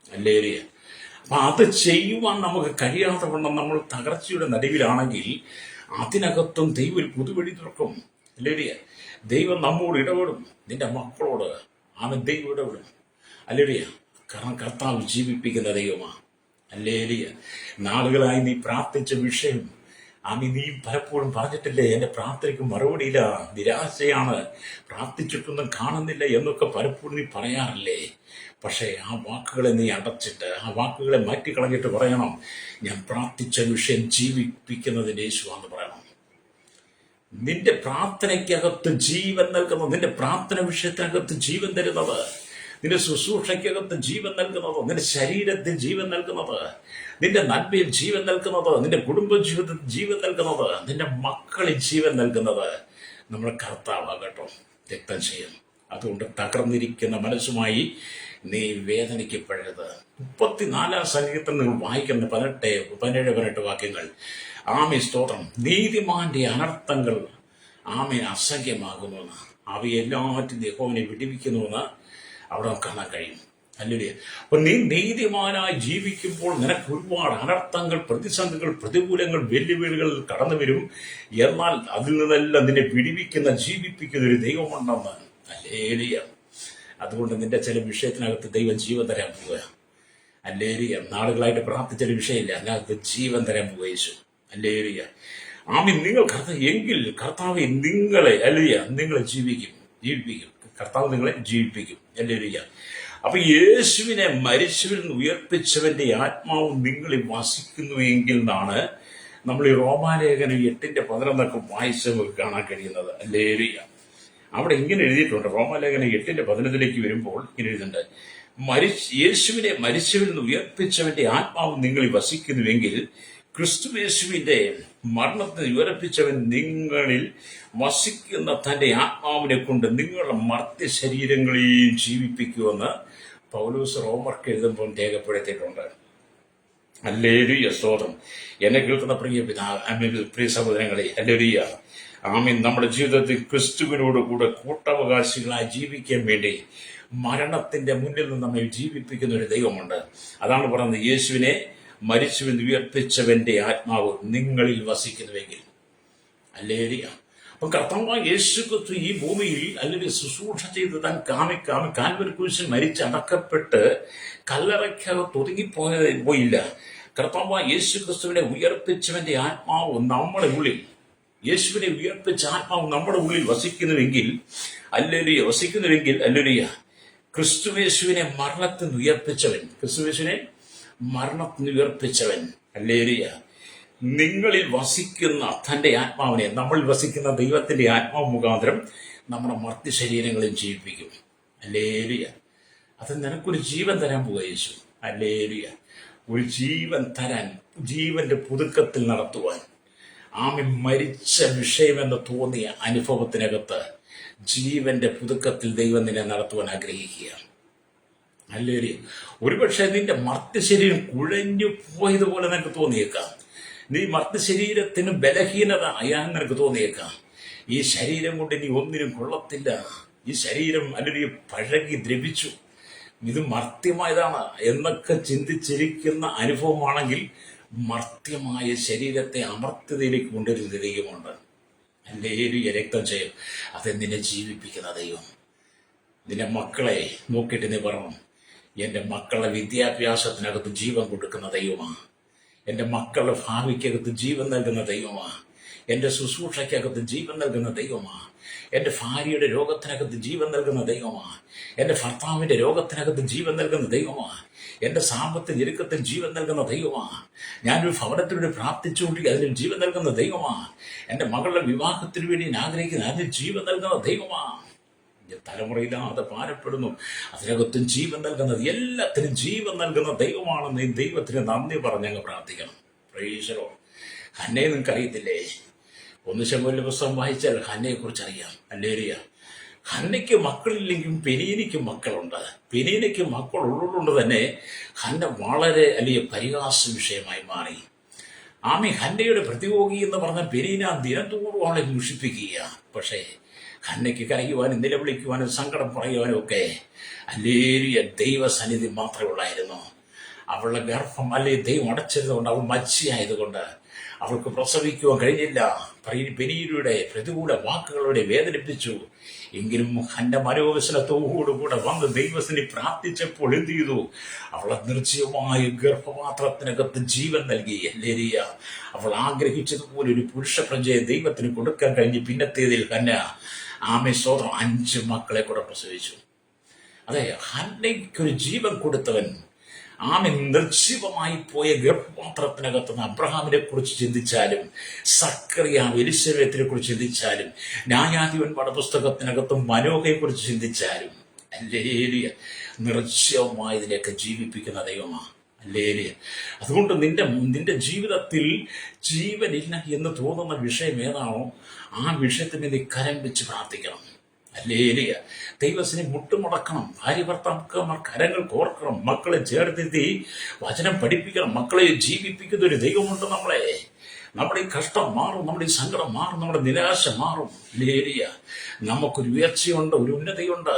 അല്ലേലൂയ. അപ്പൊ അത് ചെയ്യുവാൻ നമുക്ക് കഴിയാതെ വണ്ണം നമ്മൾ തകർച്ചയുടെ നടുവിലാണെങ്കിൽ അതിനകത്തും ദൈവം ഒരു പുതുവഴി തുറക്കും. അല്ലേലിയ. ദൈവം നമ്മോട് ഇടപെടും. നിന്റെ മക്കളോട് ദൈവം ഇടപെടും. അല്ലേലിയ. കാരണം കർത്താവ് ജീവിപ്പിക്കുന്ന ദൈവമാണ്. അല്ലേലിയ. നാളുകളായി നീ പ്രാർത്ഥിച്ച വിഷയം നീ പലപ്പോഴും പറഞ്ഞിട്ടില്ലേ, എന്റെ പ്രാർത്ഥനയ്ക്ക് മറുപടിയില്ല, നിരാശയാണ്, പ്രാർത്ഥിച്ചിട്ടൊന്നും കാണുന്നില്ല എന്നൊക്കെ പലപ്പോഴും നീ പറയാറില്ലേ? പക്ഷേ ആ വാക്കുകളെ നീ അടച്ചിട്ട്, ആ വാക്കുകളെ മാറ്റിക്കളഞ്ഞിട്ട് പറയണം, ഞാൻ പ്രാർത്ഥിച്ച വിഷയം ജീവിപ്പിക്കുന്നതിന് യേശുവാന്ന് പറയണം. നിന്റെ പ്രാർത്ഥനയ്ക്കകത്ത് ജീവൻ നൽകുന്നത്, നിന്റെ പ്രാർത്ഥന വിഷയത്തിനകത്ത് ജീവൻ തരുന്നത് നിന്റെ ശുശ്രൂഷയ്ക്കകത്ത് ജീവൻ നൽകുന്നത്, നിന്റെ ശരീരത്തിൽ ജീവൻ നൽകുന്നത്, നിന്റെ നന്മയിൽ ജീവൻ നൽകുന്നത്, നിന്റെ കുടുംബ ജീവിതത്തിൽ ജീവൻ നൽകുന്നത്, നിന്റെ മക്കളിൽ ജീവൻ നൽകുന്നത് നമ്മൾ കർത്താവാകട്ടോ. രക്തം ചെയ്യും. അതുകൊണ്ട് തകർന്നിരിക്കുന്ന മനസ്സുമായി നീ വേദനിക്കപ്പെടരുത്. 34 സംഗീതത്തിൽ നിങ്ങൾ വായിക്കുന്ന 17 വാക്യങ്ങൾ. ആമേ സ്തോത്രം. നീതിമാന്റെ അനർത്ഥങ്ങൾ ആമേൻ അസംഖ്യമാകുന്നുവെന്ന്, അവയെല്ലാറ്റും യഹോവനെ വിടിവിക്കുന്നുവെന്ന് അവിടെ കാണാൻ കഴിയും. അല്ലേ? അപ്പൊ നീ നീതിമാനായി ജീവിക്കുമ്പോൾ നിനക്ക് ഒരുപാട് അനർത്ഥങ്ങൾ, പ്രതിസന്ധികൾ, പ്രതികൂലങ്ങൾ, വെല്ലുവിളികൾ കടന്നു വരും. എന്നാൽ അതിൽ നിന്നെല്ലാം നിന്നെ വിടിവിക്കുന്ന, ജീവിപ്പിക്കുന്ന ഒരു ദൈവമുണ്ടെന്ന്. അല്ലേലിയ. അതുകൊണ്ട് നിന്റെ ചില വിഷയത്തിനകത്ത് ദൈവം ജീവൻ തരാൻ പോവുക. അല്ലേലിയ. നാളുകളായിട്ട് പ്രാർത്ഥിച്ചൊരു വിഷയമില്ല, അതിനകത്ത് ജീവൻ തരാൻ പോവുക യേശു. അല്ലേലിയ. ആമീൻ. നിങ്ങൾ എങ്കിൽ കർത്താവ് നിങ്ങളെ നിങ്ങളെ ജീവിപ്പിക്കും. കർത്താവ് നിങ്ങളെ ജീവിപ്പിക്കും. അല്ലേലിയ. അപ്പൊ യേശുവിനെ മരിച്ചവരിൽ നിന്ന് ഉയർപ്പിച്ചവന്റെ ആത്മാവ് നിങ്ങളിൽ വസിക്കുന്നു എങ്കിൽ എന്നാണ് നമ്മൾ ഈ റോമാലേഖനം 8:11 വായിച്ച് നമുക്ക് കാണാൻ കഴിയുന്നത്. അല്ലേലിയ. അവിടെ ഇങ്ങനെ എഴുതിയിട്ടുണ്ട്. റോമാലേഖനം 8:11 വരുമ്പോൾ ഇങ്ങനെ എഴുതുന്നുണ്ട്, യേശുവിനെ മരിച്ചവരിൽ നിന്ന് ഉയർപ്പിച്ചവന്റെ ആത്മാവ് നിങ്ങളിൽ വസിക്കുന്നുവെങ്കിൽ ക്രിസ്തുയേശുവിന്റെ മരണത്തിന് ഉയർപ്പിച്ചവൻ നിങ്ങളിൽ വസിക്കുന്ന തന്റെ ആത്മാവിനെ കൊണ്ട് നിങ്ങളുടെ മർത്യ ശരീരങ്ങളെയും ജീവിപ്പിക്കുമെന്ന് പൗലോസ് റോമർക്ക് എഴുതുമ്പോൾ രേഖപ്പെടുത്തിയിട്ടുണ്ട്. ഹല്ലേലൂയ. സ്തോത്രം. എന്നെ കേൾക്കുന്ന പ്രിയ സഹോദരങ്ങളെ, ഹല്ലേലൂയ. ആമീൻ. നമ്മുടെ ജീവിതത്തിൽ ക്രിസ്തുവിനോട് കൂടെ കൂട്ടവകാശികളായി ജീവിക്കാൻ വേണ്ടി മരണത്തിന്റെ മുന്നിൽ നിന്ന് നമ്മെ ജീവിപ്പിക്കുന്ന ഒരു ദൈവമുണ്ട്. അതാണ് പറയുന്നത്, യേശുവിനെ മരിച്ചുവെന്ന് ഉയർപ്പിച്ചവന്റെ ആത്മാവ് നിങ്ങളിൽ വസിക്കുന്നുവെങ്കിൽ. ഹല്ലേലൂയ. അപ്പൊ കർത്താവായ യേശു ക്രിസ്തു ഈ ഭൂമിയിൽ അല്ലെങ്കിൽ ശുശ്രൂഷ ചെയ്ത് താൻ കാൽവരി ക്രൂശിൽ മരിച്ചടക്കപ്പെട്ട് കല്ലറയ്ക്കകത്ത് ഒതുങ്ങിപ്പോയില്ല. കർത്താവായ യേശു ക്രിസ്തുവിനെ ഉയർപ്പിച്ചവന്റെ ആത്മാവ് നമ്മുടെ ഉള്ളിൽ, യേശുവിനെ ഉയർപ്പിച്ച ആത്മാവ് നമ്മുടെ ഉള്ളിൽ വസിക്കുന്നുവെങ്കിൽ അല്ലേലൂയ. ക്രിസ്തുയേശുവിനെ മരണത്തിന് ഉയർപ്പിച്ചവൻ ഹല്ലേലൂയ നിങ്ങളിൽ വസിക്കുന്ന തന്റെ ആത്മാവിനെ, നമ്മളിൽ വസിക്കുന്ന ദൈവത്തിന്റെ ആത്മാവ് മുഖാന്തരം നമ്മുടെ മർത്യ ശരീരങ്ങളിൽ ജീവിപ്പിക്കും. ഹല്ലേലൂയ. അത് നിനക്കൊരു ജീവൻ തരാൻ പോവുക യേശു. ഹല്ലേലൂയ. ഒരു ജീവൻ തരാൻ, ജീവന്റെ പുതുക്കത്തിൽ നടത്തുവാൻ. ആമി മരിച്ച വിഷയമെന്ന് തോന്നിയ അനുഭവത്തിനകത്ത് ജീവന്റെ പുതുക്കത്തിൽ ദൈവം നിന്നെ നടത്തുവാൻ ആഗ്രഹിക്കുക. ഹല്ലേലൂയ. ഒരുപക്ഷെ നിന്റെ മർത്യശരീരം കുഴഞ്ഞു പോയതുപോലെ നിനക്ക് തോന്നിയേക്കാം. നീ മർത്യശരീരത്തിന് ബലഹീനത അയാന്ന് നിനക്ക് തോന്നിയേക്കാം. ഈ ശരീരം കൊണ്ട് നീ ഒന്നിനും കൊള്ളത്തില്ല, ഈ ശരീരം അല്ലെങ്കിൽ പഴകി ദ്രവിച്ചു, ഇത് മർത്യമായതാണ് എന്നൊക്കെ ചിന്തിച്ചിരിക്കുന്ന അനുഭവമാണെങ്കിൽ മർത്യമായ ശരീരത്തെ അമർത്യതയിലേക്ക് കൊണ്ടുവരുന്ന ദൈവമുണ്ട്. ഹല്ലേലൂയ. രക്തം ചെയ്യും. അത് നിന്നെ ജീവിപ്പിക്കുന്ന ദൈവം. നിന്റെ മക്കളെ നോക്കിയിട്ട് നീ പറഞ്ഞു, എൻ്റെ മക്കളുടെ വിദ്യാഭ്യാസത്തിനകത്ത് ജീവൻ കൊടുക്കുന്ന ദൈവമാണ്. എൻ്റെ മക്കളുടെ ഭാവിക്കകത്ത് ജീവൻ നൽകുന്ന ദൈവമാണ്. എൻ്റെ ശുശ്രൂഷയ്ക്കകത്ത് ജീവൻ നൽകുന്ന ദൈവമാണ്. എൻ്റെ ഭാര്യയുടെ രോഗത്തിനകത്ത് ജീവൻ നൽകുന്ന ദൈവമാണ്. എൻ്റെ ഭർത്താവിൻ്റെ രോഗത്തിനകത്ത് ജീവൻ നൽകുന്ന ദൈവമാണ്. എൻ്റെ സാമ്പത്തിക ഞെരുക്കത്തിൽ ജീവൻ നൽകുന്ന ദൈവമാണ്. ഞാനൊരു ഭവനത്തിന് വേണ്ടി പ്രാർത്ഥിച്ചുകൊണ്ട് അതിന് ജീവൻ നൽകുന്ന ദൈവമാണ്. എൻ്റെ മകളുടെ വിവാഹത്തിന് വേണ്ടി ഞാൻ ആഗ്രഹിക്കുന്ന അതിന് ജീവൻ നൽകുന്ന ദൈവമാണ്. തലമുറയില്ലാതെ ഭാരപ്പെടുന്നു, അതിനകത്തും ജീവൻ നൽകുന്നത്, എല്ലാത്തിനും ജീവൻ നൽകുന്ന ദൈവമാണെന്ന് ഈ ദൈവത്തിന് നന്ദി പറഞ്ഞങ്ങ് പ്രാർത്ഥിക്കണം. Praise the Lord. ഹന്നയെ നിങ്ങൾക്ക് അറിയത്തില്ലേ? 1 ശമൂവേലിന്റെ പുസ്തകം വായിച്ചാൽ ഹന്നയെ കുറിച്ച് അറിയാം. ഹല്ലേലൂയ. ഹന്നയ്ക്ക് മക്കളില്ലെങ്കിലും പെനീനയ്ക്ക് മക്കളുണ്ട്. പെനീനയ്ക്ക് മക്കൾ ഉള്ളതുകൊണ്ട് തന്നെ ഹന്ന വളരെ പരിഹാസ വിഷയമായി മാറി. ആമി ഹന്നയുടെ പ്രതിയോഗി എന്ന് പറഞ്ഞ പെനീന ദിനത്തോടും അവളെ ദൂഷിപ്പിക്കുക. പക്ഷേ ഹന്നയ്ക്ക് കരയുവാനും നിലവിളിക്കുവാനും സങ്കടം പറയുവാനും ഒക്കെ ഹല്ലേലൂയ ദൈവസന്നിധി മാത്രമേ ഉള്ളായിരുന്നു. അവളുടെ ഗർഭം ദൈവം അടച്ചതുകൊണ്ട്, അവൾ മച്ചിയായതുകൊണ്ട് അവൾക്ക് പ്രസവിക്കുവാൻ കഴിഞ്ഞില്ല. പെനീനയുടെ പ്രതികൂല വാക്കുകളോടെ വേദനിപ്പിച്ചു. എങ്കിലും ഹന്ന മനോവസനത്തോടുകൂടെ വന്ന് ദൈവത്തിനെ പ്രാർത്ഥിച്ചപ്പോൾ എന്ത് ചെയ്തു? അവളെ നിർജ്ജീവമായ ഗർഭപാത്രത്തിനകത്ത് ജീവൻ നൽകി. ഹല്ലേലൂയ. അവൾ ആഗ്രഹിച്ചതുപോലെ ഒരു പുരുഷ പ്രജയെ ദൈവത്തിന് കൊടുക്കാൻ കഴിഞ്ഞ് പിന്നത്തേതിൽ ഹന്ന സ്തോത്രം 5 മക്കളെ കൂടെ പ്രസവിച്ചു. അതെ, ഹന്നയ്ക്കൊരു ജീവൻ കൊടുത്തവൻ നിർജീവമായി പോയ ഗർഭപാത്രത്തിനകത്ത് അബ്രഹാമിനെ കുറിച്ച് ചിന്തിച്ചാലും, സക്കറിയാവ് എലിസബത്തിനെ കുറിച്ച് ചിന്തിച്ചാലും, ന്യായാധിപന്മാരുടെ പുസ്തകത്തിനകത്തും മനോഹയെ കുറിച്ച് ചിന്തിച്ചാലും, അല്ലേലിയ. നിർജ്ജീവമായതിലേക്ക് ജീവിപ്പിക്കുന്ന ദൈവമാണ്. അല്ലേലിയ. അതുകൊണ്ട് നിന്റെ നിന്റെ ജീവിതത്തിൽ ജീവനില്ല എന്ന് തോന്നുന്ന വിഷയം ഏതാണോ ആ വിഷയത്തിന് നീ കരം വെച്ച് പ്രാർത്ഥിക്കണം. അല്ലേലിയ. ദൈവത്തിനെ മുട്ടുമുടക്കണം. ഭാര്യ ഭർത്താക്കന്മാർ കരങ്ങൾ കോർക്കണം. മക്കളെ ചേർത്തിരുത്തി വചനം പഠിപ്പിക്കണം. മക്കളെ ജീവിപ്പിക്കുന്ന ഒരു ദൈവമുണ്ട്. നമ്മുടെ ഈ കഷ്ടം മാറും, നമ്മുടെ ഈ സങ്കടം മാറും, നമ്മുടെ നിരാശ മാറും. അല്ലേലിയ. നമുക്കൊരു ഉയർച്ചയുണ്ട്, ഒരു ഉന്നതിയുണ്ട്.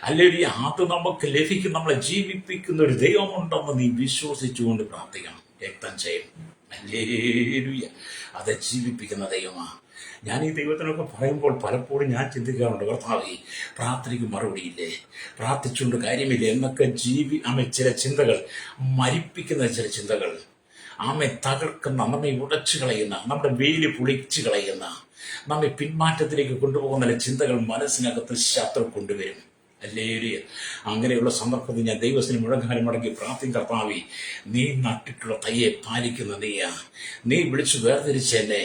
അല്ലേലിയ. അത് നമുക്ക് ലഭിക്കും. നമ്മളെ ജീവിപ്പിക്കുന്ന ഒരു ദൈവമുണ്ടെന്ന് നീ വിശ്വസിച്ചുകൊണ്ട് പ്രാർത്ഥിക്കണം. രക്തം ചെയ്യും. അല്ലേലിയ. അത് ജീവിപ്പിക്കുന്ന ദൈവമാണ്. ഞാൻ ഈ ദൈവത്തിനൊക്കെ പറയുമ്പോൾ പലപ്പോഴും ഞാൻ ചിന്തിക്കാറുണ്ട്, കർത്താവേ, പ്രാർത്ഥനയ്ക്ക് മറുപടിയില്ലേ, പ്രാർത്ഥിച്ചുകൊണ്ട് കാര്യമില്ലേ എന്നൊക്കെ ചില ചിന്തകൾ, മരിപ്പിക്കുന്ന ചില ചിന്തകൾ, തകർക്കുന്ന, നമ്മെ ഉടച്ചു കളയുന്ന, നമ്മുടെ വേലി പൊളിച്ചു കളയുന്ന, നമ്മെ പിന്മാറ്റത്തിലേക്ക് കൊണ്ടുപോകുന്ന ചില ചിന്തകൾ മനസ്സിനകത്ത് ശത്രു കൊണ്ടുവരും. അല്ലേലിയ. അങ്ങനെയുള്ള സന്ദർഭത്തിൽ ഞാൻ ദൈവത്തിന് മുഴങ്ങാനും മടങ്ങി പ്രാർത്ഥിക്കും, കർത്താവേ, നീ നട്ടിട്ടുള്ള തയ്യെ പാലിക്കുന്ന നീ വിളിച്ചു വേർതിരിച്ചെന്നെ,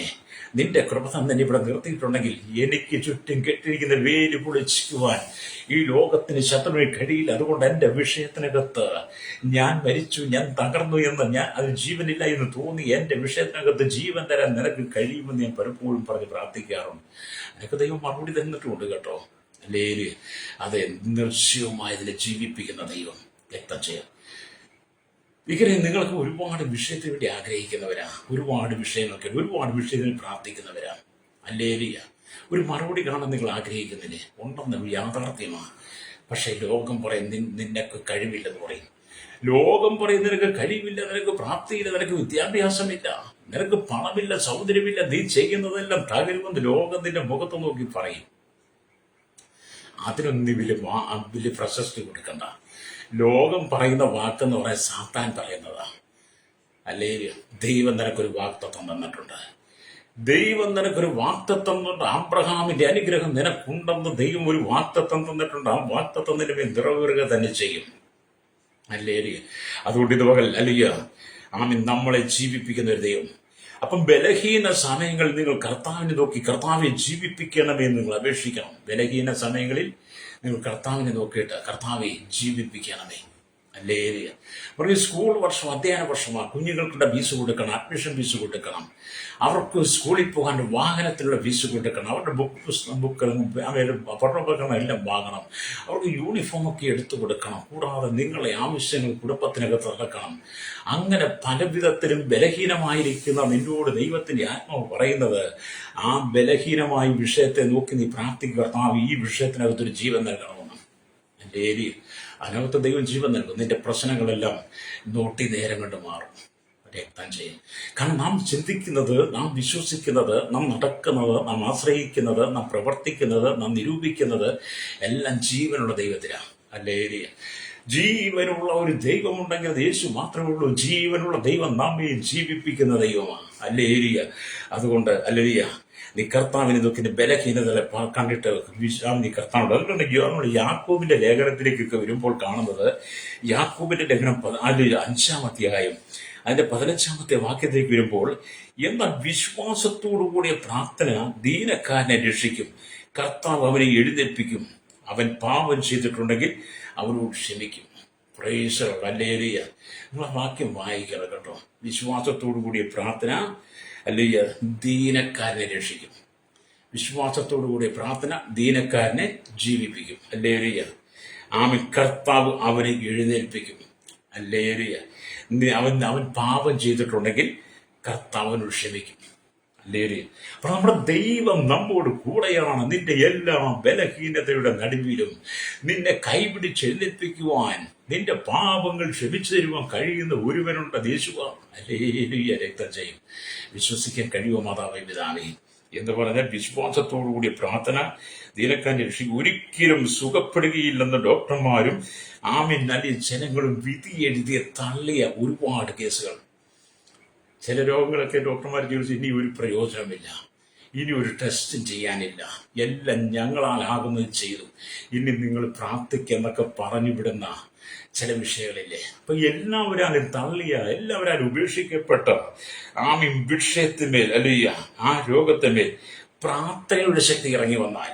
നിന്റെ കൃപ തന്നെ ഇവിടെ നിർത്തിയിട്ടുണ്ടെങ്കിൽ എനിക്ക് ചുറ്റും കെട്ടിരിക്കുന്ന വേര് പൊളിക്കുവാൻ ഈ ലോകത്തിന് ശത്രുവിന് കഴിയില്ല. അതുകൊണ്ട് എൻ്റെ വിഷയത്തിനകത്ത് ഞാൻ മരിച്ചു, ഞാൻ തകർന്നു എന്ന്, അത് ജീവനില്ല എന്ന് തോന്നി എൻ്റെ വിഷയത്തിനകത്ത് ജീവൻ തരാൻ നിനക്ക് കഴിയുമെന്ന് ഞാൻ പലപ്പോഴും പറഞ്ഞ് പ്രാർത്ഥിക്കാറുണ്ട്. എനിക്ക് ദൈവം മറുപടി തന്നിട്ടുമുണ്ട് കേട്ടോ. അല്ലേല്. അതെ, നിർജ്ജീവമായതിനെ ജീവിപ്പിക്കുന്ന ദൈവം. രക്തം ചെയ്യാം. ഇങ്ങനെ നിങ്ങൾക്ക് ഒരുപാട് വിഷയത്തിന് വേണ്ടി ആഗ്രഹിക്കുന്നവരാ, ഒരുപാട് വിഷയത്തിൽ പ്രാർത്ഥിക്കുന്നവരാ. അല്ലേലിയ. ഒരു മറുപടി കാണാൻ നിങ്ങൾ ആഗ്രഹിക്കുന്നില്ലേ? ഉണ്ടെന്ന് യാഥാർത്ഥ്യമാണ്. പക്ഷെ ലോകം പറയും നിനക്ക് കഴിവില്ലെന്ന് പറയും. ലോകം പറയും നിനക്ക് കഴിവില്ല, നിനക്ക് പ്രാപ്തിയില്ല, നിനക്ക് വിദ്യാഭ്യാസമില്ല, നിനക്ക് പണമില്ല, സൗന്ദര്യമില്ല, നീ ചെയ്യുന്നതെല്ലാം തകരുമെന്ന് ലോകം നിന്റെ മുഖത്ത് നോക്കി പറയും. അതിനൊന്നും വലിയ പ്രശസ്തി കൊടുക്കണ്ട. ലോകം പറയുന്ന വാക്കെന്ന് പറയാൻ സാത്താൻ പറയുന്നതാ. അല്ലേ? ദൈവം നിനക്കൊരു വാക്തത്വം തന്നിട്ടുണ്ട്. അബ്രഹാമിന്റെ അനുഗ്രഹം നിനക്കുണ്ടെന്ന് ദൈവം ഒരു വാക്തത്വം തന്നിട്ടുണ്ട്. ആ വാക്തത്വം നിന്റെ മേൽ നിറവേറുക തന്നെ ചെയ്യും. അല്ലേ? അതുകൊണ്ട് ഇത് പകൽ അല്ലയ്യ നമ്മളെ ജീവിപ്പിക്കുന്ന ഒരു ദൈവം. അപ്പം ബലഹീന സമയങ്ങളിൽ നിങ്ങൾ കർത്താവിനെ നോക്കി കർത്താവിനെ ജീവിപ്പിക്കണമെന്ന് നിങ്ങൾ അപേക്ഷിക്കണം. ബലഹീന സമയങ്ങളിൽ നിങ്ങൾ കർത്താവിനെ നോക്കിയിട്ട് കർത്താവെ ജീവിപ്പിക്കണമേ. അല്ലേ? പറയും സ്കൂൾ വർഷം, അധ്യയന വർഷമാണ്. കുഞ്ഞുങ്ങൾക്കുള്ള ഫീസ് കൊടുക്കണം, അഡ്മിഷൻ ഫീസ് കൊടുക്കണം, അവർക്ക് സ്കൂളിൽ പോകാൻ വാഹനത്തിലുള്ള ഫീസ് കൊടുക്കണം, അവരുടെ ബുക്ക് അവരുടെ പഠനോപകരണം എല്ലാം വാങ്ങണം, അവർക്ക് യൂണിഫോമൊക്കെ എടുത്തു കൊടുക്കണം. കൂടാതെ നിങ്ങളെ ആവശ്യങ്ങൾ കുടുംബത്തിനകത്ത് നടക്കണം. അങ്ങനെ പല വിധത്തിലും ബലഹീനമായിരിക്കുന്ന നിന്നോട് ദൈവത്തിന്റെ ആത്മാവ് പറയുന്നത്, ആ ബലഹീനമായ വിഷയത്തെ നോക്കി നീ പ്രാർത്ഥിക്കുക, കർത്താവ് ഈ വിഷയത്തിനകത്തൊരു ജീവൻ നൽകണമെന്ന്. എൻ്റെ ഏരിയ അതിനകത്ത് ദൈവം ജീവൻ നൽകും. നിന്റെ പ്രശ്നങ്ങളെല്ലാം നോട്ടി നേരം കൊണ്ട് മാറും. രക്തം ചെയ്യും. കാരണം നാം ചിന്തിക്കുന്നത്, നാം വിശ്വസിക്കുന്നത്, നാം നടക്കുന്നത്, നാം ആശ്രയിക്കുന്നത്, നാം പ്രവർത്തിക്കുന്നത്, നാം നിരൂപിക്കുന്നത് എല്ലാം ജീവനുള്ള ദൈവത്തിലാണ്. അല്ലേ? ജീവനുള്ള ഒരു ദൈവമുണ്ടെങ്കിൽ അത് യേശു മാത്രമേ ഉള്ളൂ. ജീവനുള്ള ദൈവം നമ്മെ ജീവിപ്പിക്കുന്ന ദൈവമാണ്. അല്ലേ? അതുകൊണ്ട് അല്ലേലിയ, നീ കർത്താവിനെ നോക്കി ബലഹീനതകളെ കണ്ടിട്ട് നീ കർത്താവുണ്ട്. അതുകൊണ്ട് നമ്മൾ യാക്കോബിന്റെ ലേഖനത്തിലേക്കൊക്കെ വരുമ്പോൾ കാണുന്നത്, യാക്കോബിന്റെ ലേഖനം 5-ാം അധ്യായം അതിന്റെ 15-ാമത്തെ വാക്യത്തിലേക്ക് വരുമ്പോൾ, എന്നാൽ വിശ്വാസത്തോടു കൂടിയ പ്രാർത്ഥന ദീനക്കാരനെ രക്ഷിക്കും, കർത്താവ് അവനെ എഴുന്നേൽപ്പിക്കും, അവൻ പാപം ചെയ്തിട്ടുണ്ടെങ്കിൽ അവനോട് ക്ഷമിക്കും. Price hallelujah. നിങ്ങൾ ആ വാക്യം വായിക്കണം കേട്ടോ. വിശ്വാസത്തോടു കൂടിയ പ്രാർത്ഥന അല്ലയ്യ ദീനക്കാരനെ രക്ഷിക്കും. വിശ്വാസത്തോടു കൂടിയ പ്രാർത്ഥന ദീനക്കാരനെ ജീവിപ്പിക്കും. ഹല്ലേലൂയ. ആമേൻ. കർത്താവ് അവനെ എഴുന്നേൽപ്പിക്കും. ഹല്ലേലൂയ. അവൻ പാപം ചെയ്തിട്ടുണ്ടെങ്കിൽ കർത്താവിനോട് ക്ഷമിക്കും. ഹല്ലേലൂയ. അപ്പൊ നമ്മുടെ ദൈവം നമ്മോട് കൂടെയാണ്. നിന്റെ എല്ലാ ബലഹീനതയുടെ നടുവിലും നിന്നെ കൈപിടിച്ചെഴുന്നേൽപ്പിക്കുവാൻ, നിന്റെ പാപങ്ങൾ ക്ഷമിച്ചു തരുവാൻ കഴിയുന്ന ഒരുവനുണ്ട്, യേശുവാണ്. ഹല്ലേലൂയ. രക്തം ചെയ്യും. വിശ്വസിക്കാൻ കഴിയുമോ മാതാവേ പിതാവേ എന്ന് പറഞ്ഞാൽ വിശ്വാസത്തോടുകൂടിയ പ്രാർത്ഥന ദീനക്കാരനെ രക്ഷിക്കും. ഒരിക്കലും സുഖപ്പെടുകയില്ലെന്ന് ഡോക്ടർമാരും നൽകിയ ജനങ്ങളും വിധി എഴുതിയ തള്ളിയ ഒരുപാട് കേസുകൾ. ചില രോഗങ്ങളൊക്കെ ഡോക്ടർമാർ ചോദിച്ചു, ഇനി ഒരു പ്രയോജനമില്ല, ഇനി ഒരു ടെസ്റ്റും ചെയ്യാനില്ല, എല്ലാം ഞങ്ങളാലാകുന്നത് ചെയ്തു, ഇനി നിങ്ങൾ പ്രാർത്ഥിക്കെന്നൊക്കെ പറഞ്ഞു വിടുന്ന ചില വിഷയങ്ങളില്ലേ. അപ്പൊ എല്ലാവരും തള്ളിയ, എല്ലാവരും ഉപേക്ഷിക്കപ്പെട്ട വിഷയത്തിന്മേൽ അല്ലെങ്കിൽ ആ രോഗത്തിന്മേൽ പ്രാർത്ഥനയുടെ ശക്തി ഇറങ്ങി വന്നാൽ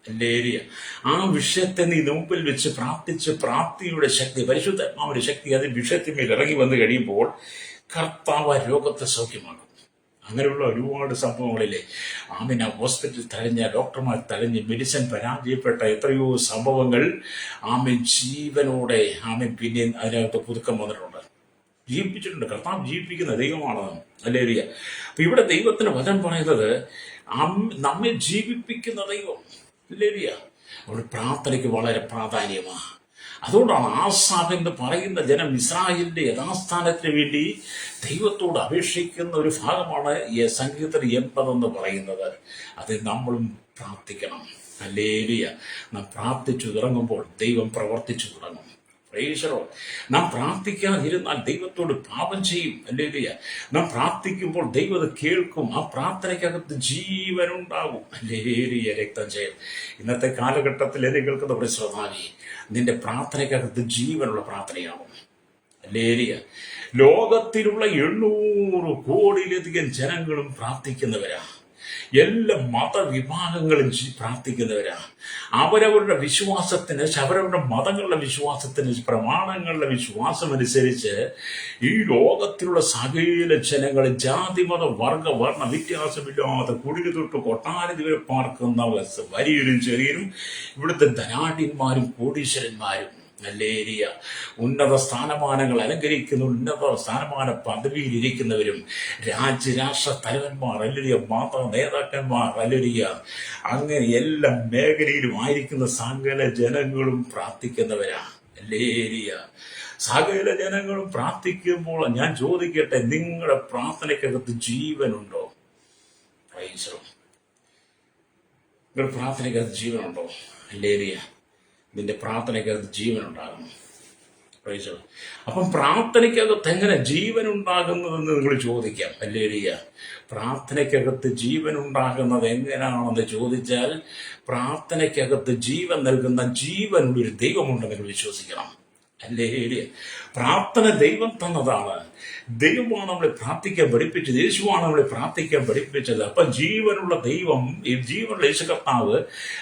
ഹല്ലേലൂയ. ആ വിഷയത്തെ നീ മുമ്പിൽ വെച്ച് പ്രാർത്ഥിച്ച് പ്രാർത്ഥിയുടെ ശക്തി, പരിശുദ്ധാത്മാവിന്റെ ശക്തി അതിന് വിഷയത്തിന്മേൽ ഇറങ്ങി വന്നു കഴിയുമ്പോൾ കർത്താവ് ആ രോഗത്തെ സൗഖ്യമാക്കും. അങ്ങനെയുള്ള ഒരുപാട് സംഭവങ്ങളില്ലേ. ആ ഹോസ്പിറ്റൽ തഴഞ്ഞ, ഡോക്ടർമാർ തഴഞ്ഞ് മെഡിസിൻ പരാജയപ്പെട്ട എത്രയോ സംഭവങ്ങൾ ജീവനോടെ പിന്നെ അതിനകത്ത് പുതുക്കം വന്നിട്ടുണ്ട്, ജീവിപ്പിച്ചിട്ടുണ്ട്. കർത്താവ് ജീവിപ്പിക്കുന്ന ദൈവമാണ്. ഹല്ലേലൂയ. അപ്പൊ ഇവിടെ ദൈവത്തിന് വചനം പറയുന്നത് നമ്മെ ജീവിപ്പിക്കുന്ന ദൈവം. ഹല്ലേലൂയ. അവിടെ പ്രാർത്ഥനയ്ക്ക് വളരെ പ്രാധാന്യമാണ്. അതുകൊണ്ടാണ് ആസാഫ് എന്ന് പറയുന്ന ജനം ഇസ്രായേലിന്റെ യഥാസ്ഥാനത്തിന് വേണ്ടി ദൈവത്തോട് അപേക്ഷിക്കുന്ന ഒരു ഭാഗമാണ് ഈ സങ്കീർത്തനം 80 എന്ന് പറയുന്നത്. അത് നമ്മളും പ്രാർത്ഥിക്കണം. ഹല്ലേലൂയ. നാം പ്രാർത്ഥിച്ചു തുടങ്ങുമ്പോൾ ദൈവം പ്രവർത്തിച്ചു തുടങ്ങും. പ്രൈസറോ. നാം പ്രാർത്ഥിക്കാതിരുന്നാൽ ദൈവത്തോട് പാപം ചെയ്യും. ഹല്ലേലൂയ. നാം പ്രാർത്ഥിക്കുമ്പോൾ ദൈവം അത് കേൾക്കും. ആ പ്രാർത്ഥനയ്ക്കകത്ത് ജീവനുണ്ടാകും. ഹല്ലേലൂയ. രക്തം ചെയ്യും. ഇന്നത്തെ കാലഘട്ടത്തിൽ എന്നെ കേൾക്കുന്ന പ്രശ്നമായി നിന്റെ പ്രാർത്ഥനയ്ക്കകത്ത് ജീവനുള്ള പ്രാർത്ഥനയാകും. ഹല്ലേലൂയ. ലോകത്തിലുള്ള 800 കോടിയിലധികം ജനങ്ങളും പ്രാർത്ഥിക്കുന്നവരാ. എല്ലാ മതവിഭാഗങ്ങളും പ്രാർത്ഥിക്കുന്നവരാ. അവരവരുടെ വിശ്വാസത്തിന്, അവരവരുടെ മതങ്ങളുടെ വിശ്വാസത്തിന്, പ്രമാണങ്ങളുടെ വിശ്വാസം അനുസരിച്ച് ഈ ലോകത്തിലുള്ള സകല ജനങ്ങൾ ജാതി മത വർഗ വർണ്ണ വ്യത്യാസമില്ലാതെ കുടില് തൊട്ട് കൊട്ടാരത്തിൽ വരെ പാർക്കുന്ന വലിയൊരു ചെറിയരും ഇവിടുത്തെ ധനാഢ്യന്മാരും കോടീശ്വരന്മാരും. ഹല്ലേലൂയ. ഉന്നത സ്ഥാനമാനങ്ങൾ അലങ്കരിക്കുന്ന, ഉന്നത സ്ഥാനമാന പദവിയിൽ ഇരിക്കുന്നവരും, രാഷ്ട്ര തലവന്മാർ, ഹല്ലേലൂയ, മത നേതാക്കന്മാർ, ഹല്ലേലൂയ, അങ്ങനെ എല്ലാ മേഖലയിലും ആയിരിക്കുന്ന സകല ജനങ്ങളും പ്രാർത്ഥിക്കുന്നവരാ. ഹല്ലേലൂയ. സകല ജനങ്ങളും പ്രാർത്ഥിക്കുമ്പോൾ ഞാൻ ചോദിക്കട്ടെ, നിങ്ങളുടെ പ്രാർത്ഥനയ്ക്കകത്ത് ജീവനുണ്ടോ? പ്രൈസ്. നിങ്ങളുടെ പ്രാർത്ഥനയ്ക്കകത്ത് ജീവനുണ്ടോ? ഹല്ലേലൂയ. നിന്റെ പ്രാർത്ഥനയ്ക്കകത്ത് ജീവനുണ്ടാകണം. പ്രൈസ്. അപ്പം പ്രാർത്ഥനയ്ക്കകത്ത് എങ്ങനെ ജീവൻ ഉണ്ടാകുന്നതെന്ന് നിങ്ങൾ ചോദിക്കാം. ഹല്ലേലൂയ. പ്രാർത്ഥനയ്ക്കകത്ത് ജീവൻ ഉണ്ടാകുന്നത് എങ്ങനെയാണെന്ന് ചോദിച്ചാൽ, പ്രാർത്ഥനയ്ക്കകത്ത് ജീവൻ നൽകുന്ന ജീവനുള്ളൊരു ദൈവമുണ്ടെന്ന് നിങ്ങൾ വിശ്വസിക്കണം. ഹല്ലേലൂയ. പ്രാർത്ഥന ദൈവം തന്നതാണ്. ദൈവമാണ് നമ്മളെ പ്രാർത്ഥിക്കാൻ പഠിപ്പിച്ചത്. യേശുവാണ് നമ്മളെ പ്രാർത്ഥിക്കാൻ പഠിപ്പിച്ചത്. അപ്പൊ ജീവനുള്ള ദൈവം, ഈ ജീവനുള്ള യേശു കർത്താവ്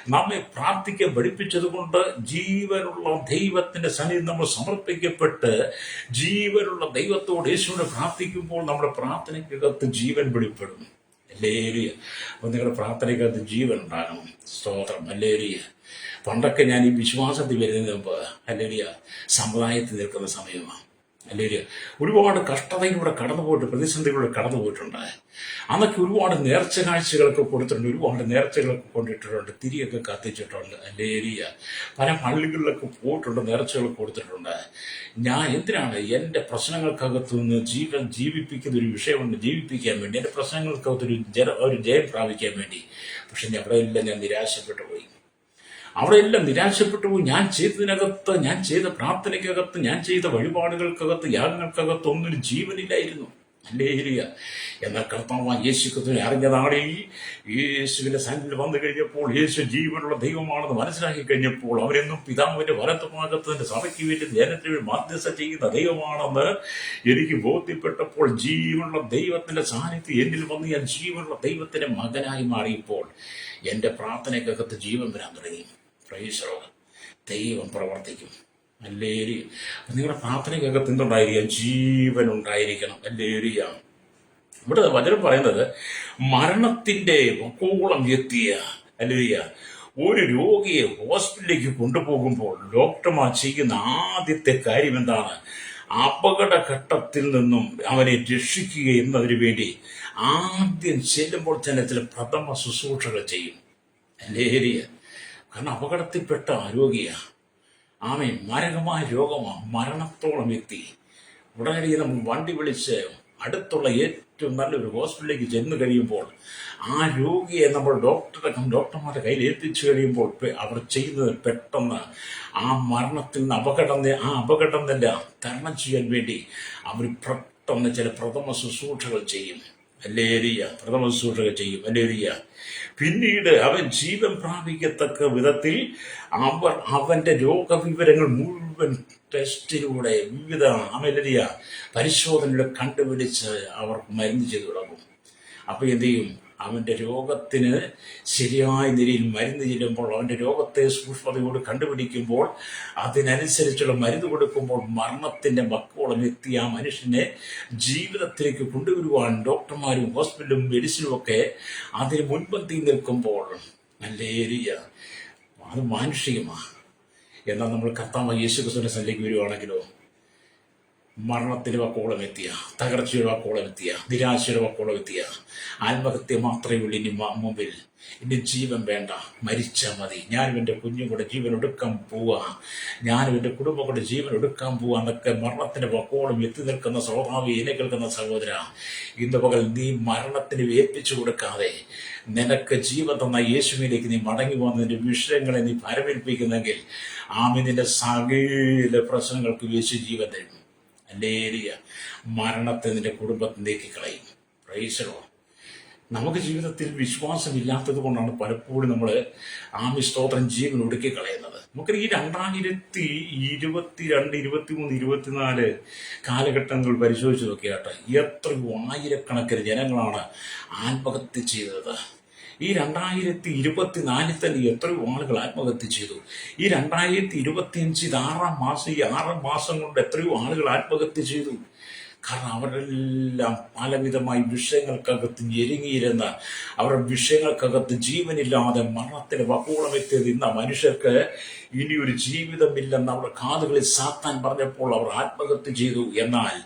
നമ്മെ പ്രാർത്ഥിക്കാൻ പഠിപ്പിച്ചത് കൊണ്ട് ജീവനുള്ള ദൈവത്തിന്റെ സന്നിധി നമ്മൾ സമർപ്പിക്കപ്പെട്ട് ജീവനുള്ള ദൈവത്തോട് യേശുവിനെ പ്രാർത്ഥിക്കുമ്പോൾ നമ്മുടെ പ്രാർത്ഥനയ്ക്കകത്ത് ജീവൻ വെളിപ്പെടും. ഹല്ലേലൂയ. അപ്പൊ നിങ്ങളുടെ പ്രാർത്ഥനയ്ക്കകത്ത് ജീവൻ ഉണ്ടാകണം. സ്തോത്രം. ഹല്ലേലൂയ. പണ്ടൊക്കെ ഞാൻ ഈ വിശ്വാസത്തിൽ വരുന്നതിന് മുമ്പ്, ഹല്ലേലൂയ, സമുദായത്തിൽ നിൽക്കുന്ന സമയമാണ്. ഹല്ലേലൂയ. ഒരുപാട് കഷ്ടതയിലൂടെ കടന്നുപോയിട്ട്, പ്രതിസന്ധികളിലൂടെ കടന്നുപോയിട്ടുണ്ട്. അന്നൊക്കെ ഒരുപാട് നേർച്ച കാഴ്ചകളൊക്കെ കൊടുത്തിട്ടുണ്ട്, ഒരുപാട് നേർച്ചകളൊക്കെ കൊണ്ടിട്ടിട്ടുണ്ട്, തിരിയൊക്കെ കത്തിച്ചിട്ടുണ്ട്. ഹല്ലേലൂയ. പല പള്ളികളിലൊക്കെ പോയിട്ടുണ്ട്, നേർച്ചകൾ കൊടുത്തിട്ടുണ്ട്. ഞാൻ എന്തിനാണ് എൻ്റെ പ്രശ്നങ്ങൾക്കകത്തു നിന്ന് ജീവിപ്പിക്കുന്ന ഒരു വിഷയമുണ്ട്, ജീവിപ്പിക്കാൻ വേണ്ടി, എൻ്റെ പ്രശ്നങ്ങൾക്കകത്തൊരു ഒരു ജയം പ്രാപിക്കാൻ വേണ്ടി. പക്ഷെ അവിടെയെല്ലാം ഞാൻ നിരാശപ്പെട്ടു പോയി. അവിടെയെല്ലാം നിരാശപ്പെട്ടു പോയി. ഞാൻ ചെയ്തതിനകത്ത്, ഞാൻ ചെയ്ത പ്രാർത്ഥനയ്ക്കകത്ത്, ഞാൻ ചെയ്ത വഴിപാടുകൾക്കകത്ത്, യാഗങ്ങൾക്കകത്ത് ഒന്നൊരു ജീവനില്ലായിരുന്നു. ഹല്ലേലൂയ. എന്നാൽ കർത്താവ് യേശുക്രിസ്തുവിനെ അറിഞ്ഞ നാളിൽ, യേശുവിന്റെ സന്നിധിയിൽ വന്നു കഴിഞ്ഞപ്പോൾ, യേശു ജീവനുള്ള ദൈവമാണെന്ന് മനസ്സിലാക്കി കഴിഞ്ഞപ്പോൾ, അവരെന്നും പിതാവിന്റെ വലത്തുഭാഗത്തിന്റെ സഭയ്ക്ക് വേണ്ടി ജനത്തിന് മധ്യസ്ഥ ചെയ്യുന്ന ദൈവമാണെന്ന് എനിക്ക് ബോധ്യപ്പെട്ടപ്പോൾ, ജീവനുള്ള ദൈവത്തിന്റെ സാന്നിധ്യം എന്നിൽ വന്ന് ഞാൻ ജീവനുള്ള ദൈവത്തിന്റെ മകനായി മാറിയപ്പോൾ എൻ്റെ പ്രാർത്ഥനയ്ക്കകത്ത് ജീവൻ വരാൻ തുടങ്ങി. പ്രൈസ്. ദൈവം പ്രവർത്തിക്കും. ഹല്ലേലൂയ. നിങ്ങളുടെ പ്രാർത്ഥനയ്ക്കകത്ത് എന്തുണ്ടായിരിക്കാം? ജീവൻ ഉണ്ടായിരിക്കണം. ഹല്ലേലൂയ. ഇവിടെ വചനം പറയുന്നത്, മരണത്തിന്റെ വക്കോളം എത്തിയ, ഹല്ലേലൂയ, ഒരു രോഗിയെ ഹോസ്പിറ്റലിലേക്ക് കൊണ്ടുപോകുമ്പോൾ ഡോക്ടർമാർ ചെയ്യുന്ന ആദ്യത്തെ കാര്യം എന്താണ്? അപകടഘട്ടത്തിൽ നിന്നും അവനെ രക്ഷിക്കുക എന്നതിനു വേണ്ടി ആദ്യം ചെല്ലുമ്പോൾ തന്നെ ചില പ്രഥമ ശുശ്രൂഷകൾ ചെയ്യും. ഹല്ലേലൂയ. കാരണം അപകടത്തിൽപ്പെട്ട രോഗിയാ, മാരകമായ രോഗമാണ്, മരണത്തോളം എത്തി. ഉടനടി നമ്മൾ വണ്ടി വിളിച്ച് അടുത്തുള്ള ഏറ്റവും നല്ലൊരു ഹോസ്പിറ്റലിലേക്ക് ചെന്ന് കഴിയുമ്പോൾ ആ രോഗിയെ നമ്മൾ ഡോക്ടർമാരുടെ കയ്യിൽ ഏൽപ്പിച്ചു കഴിയുമ്പോൾ അവർ ചെയ്യുന്നത് പെട്ടെന്ന് ആ മരണത്തിൽ നിന്ന് അപകടം തന്നെ തരണം ചെയ്യാൻ വേണ്ടി അവർ പെട്ടെന്ന് ചില പ്രഥമ ശുശ്രൂഷകൾ ചെയ്യും. ഹല്ലേലൂയ. പ്രഥമ ശുശ്രൂഷകൾ ചെയ്യും. ഹല്ലേലൂയ. പിന്നീട് അവൻ ജീവൻ പ്രാപിക്കത്തക്ക വിധത്തിൽ അവന്റെ രോഗവിവരങ്ങൾ മുഴുവൻ ടെസ്റ്റിലൂടെ, വിവിധ പരിശോധനയിലൂടെ കണ്ടുപിടിച്ച് അവർക്ക് മരുന്ന് ചെയ്തു തുടങ്ങും. അപ്പൊ എന്ത് ചെയ്യും? അവൻ്റെ രോഗത്തിന് ശരിയായ നിലയിൽ മരുന്ന് ചെല്ലുമ്പോൾ, അവൻ്റെ രോഗത്തെ സൂക്ഷ്മതയോട് കണ്ടുപിടിക്കുമ്പോൾ, അതിനനുസരിച്ചുള്ള മരുന്ന് കൊടുക്കുമ്പോൾ മരണത്തിൻ്റെ വക്കോളം എത്തിയ ആ മനുഷ്യനെ ജീവിതത്തിലേക്ക് കൊണ്ടുവരുവാൻ ഡോക്ടർമാരും ഹോസ്പിറ്റലും മെഡിസിനും ഒക്കെ അതിന് മുൻപന്തിയിൽ നിൽക്കുമ്പോൾ ഹല്ലേലൂയ, അത് മാനുഷികമാണ്. എന്നാൽ നമ്മൾ കർത്താവായ യേശു ക്രിസ്തുവിന്റെ സന്നിധിയിലേക്ക് വരുവാണെങ്കിലോ, മരണത്തിന് വക്കോളം എത്തിയ, തകർച്ചയുടെ വക്കോളം എത്തിയ, നിരാശയുടെ വക്കോളം എത്തിയ, ആത്മഹത്യ മാത്രമേ ഉള്ളൂ ഇനി മുമ്പിൽ. ഇനി ജീവൻ വേണ്ട, മരിച്ചാൽ മതി, ഞാനും എൻ്റെ കുഞ്ഞുങ്ങളുടെ ജീവൻ എടുക്കാൻ പോവുക, ഞാനും എൻ്റെ കുടുംബങ്ങളുടെ ജീവൻ എടുക്കാൻ പോവുക എന്നൊക്കെ മരണത്തിന്റെ വക്കോളം എത്തി നിൽക്കുന്ന സ്വഭാവി എന്നെ കേൾക്കുന്ന സഹോദര, ഇന്ന് പകൽ നീ മരണത്തിന് ഏൽപ്പിച്ചു കൊടുക്കാതെ നിനക്ക് ജീവൻ തന്ന യേശുവിലേക്ക് നീ മടങ്ങി പോകുന്നതിന്റെ വിഷയങ്ങളെ നീ പരമേൽപ്പിക്കുന്നെങ്കിൽ നിന്റെ സകല പ്രശ്നങ്ങൾക്ക് യേശു ജീവൻ തരും. ഹല്ലേലൂയ. മരണത്തെ നിന്റെ കുടുംബത്തിൽ നീക്കിക്കളയും. Praise the Lord. നമുക്ക് ജീവിതത്തിൽ വിശ്വാസമില്ലാത്തത് കൊണ്ടാണ് പലപ്പോഴും നമ്മൾ സ്തോത്രം ജീവൻ ഒടുക്കി കളയുന്നത്. നമുക്ക് ഈ 2022, 23, 24 കാലഘട്ടങ്ങൾ പരിശോധിച്ച് നോക്കിയാട്ടെ, എത്രയോ ആയിരക്കണക്കിന് ജനങ്ങളാണ് ആത്മഹത്യ ചെയ്തത്. ഈ 2024 തന്നെ എത്രയോ ആളുകൾ ആത്മഹത്യ ചെയ്തു. ഈ 2025 ഇത് 6-ാം മാസം, ഈ 6 മാസം കൊണ്ട് എത്രയോ ആളുകൾ ആത്മഹത്യ ചെയ്തു. കാരണം അവരെല്ലാം പലവിധമായി വിഷയങ്ങൾക്കകത്ത് ഞെരുങ്ങിയിരുന്ന, അവരുടെ വിഷയങ്ങൾക്കകത്ത് ജീവനില്ലാതെ മരണത്തിന് വക്കോളം എത്തിയത് ഇന്ന മനുഷ്യർക്ക് ഇനിയൊരു ജീവിതമില്ലെന്ന് അവരുടെ കാതുകളിൽ സാത്താൻ പറഞ്ഞപ്പോൾ അവർ ആത്മഹത്യ ചെയ്തു. എന്നാൽ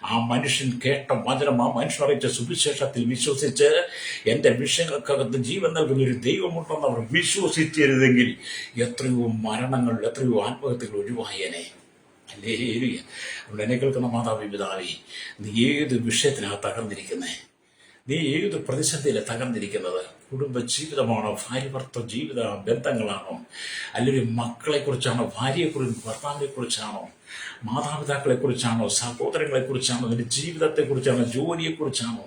ആ മനുഷ്യൻ കേട്ട വചനം, ആ മനുഷ്യൻ അറിയിച്ച സുവിശേഷത്തിൽ വിശ്വസിച്ച് എൻ്റെ വിഷയങ്ങൾക്കകത്ത് ജീവൻ നൽകുന്ന ഒരു ദൈവമുണ്ടെന്ന് അവർ വിശ്വസിച്ചിരുന്നെങ്കിൽ എത്രയോ മരണങ്ങൾ, എത്രയോ ആത്മഹത്യകൾ ഒഴിവായേനെ. ഹല്ലേലൂയ. അതുകൊണ്ട് എന്നെ കേൾക്കുന്ന മാതാവേ, പിതാവേ, നീ ഏത് വിഷയത്തിനാണ് തകർന്നിരിക്കുന്നേ? നീ ഏത് പ്രതിസന്ധിയിലാണ് തകർന്നിരിക്കുന്നത്? കുടുംബ ജീവിതമാണോ? ഭാര്യ-ഭർത്തൃ ജീവിത ബന്ധങ്ങളാണോ? അല്ലെങ്കിൽ മക്കളെക്കുറിച്ചാണോ? ഭാര്യയെക്കുറിച്ച്, ഭർത്താവിനെക്കുറിച്ചാണോ? മാതാപിതാക്കളെക്കുറിച്ചാണോ? സഹോദരങ്ങളെക്കുറിച്ചാണോ? നിന്റെ ജീവിതത്തെക്കുറിച്ചാണോ? ജോലിയെക്കുറിച്ചാണോ?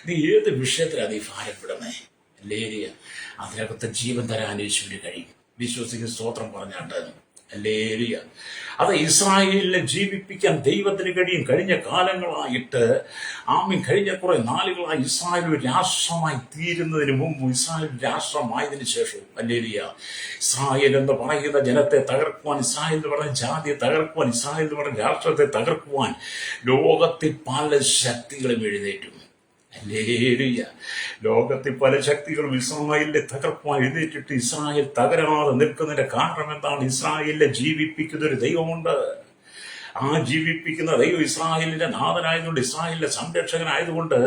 നീ ഏത് വിഷയത്തിലാണ് നീ ഭാരപ്പെടുന്നേ? ഹല്ലേലൂയ. അതിനകത്ത് ജീവൻ തരാൻ യേശുവിന് കഴിയും. വിശ്വസിക്കുന്ന സ്തോത്രം പറഞ്ഞാട്ട് ഹല്ലേലൂയ. അത് ഇസ്രായേലിനെ ജീവിപ്പിക്കാൻ ദൈവത്തിന് കഴിയും. കഴിഞ്ഞ കാലങ്ങളായിട്ട് കഴിഞ്ഞ കുറെ നാളുകളായി ഇസ്രായേൽ ഒരു രാഷ്ട്രമായി തീരുന്നതിന് മുമ്പ്, ഇസ്രായേൽ രാഷ്ട്രമായതിനു ശേഷവും ഹല്ലേലൂയ, ഇസ്രായേൽ എന്ന് പറയുന്ന ജനത്തെ തകർക്കുവാൻ, ഇസ്രായേൽ എന്ന് പറയുന്ന ജാതിയെ തകർക്കുവാൻ, ഇസ്രായേൽ എന്ന് പറയുന്ന രാഷ്ട്രത്തെ തകർക്കുവാൻ ലോകത്തിൽ പല ശക്തികളും എഴുന്നേറ്റു. ഹല്ലേലൂയ. ലോകത്തിൽ പല ശക്തികളും ഇസ്രായേലിനെ തകർക്കുവാൻ എഴുന്നേറ്റിട്ട് ഇസ്രായേൽ തകരാതെ നിൽക്കുന്നതിന്റെ കാരണം എന്താണ്? ഇസ്രായേലിനെ ജീവിപ്പിക്കുന്ന ഒരു ദൈവമുണ്ട്. ആ ജീവിപ്പിക്കുന്ന ദൈവം ഇസ്രായേലിന്റെ നാഥനായതുകൊണ്ട്, ഇസ്രായേലിന്റെ സംരക്ഷകനായതുകൊണ്ട്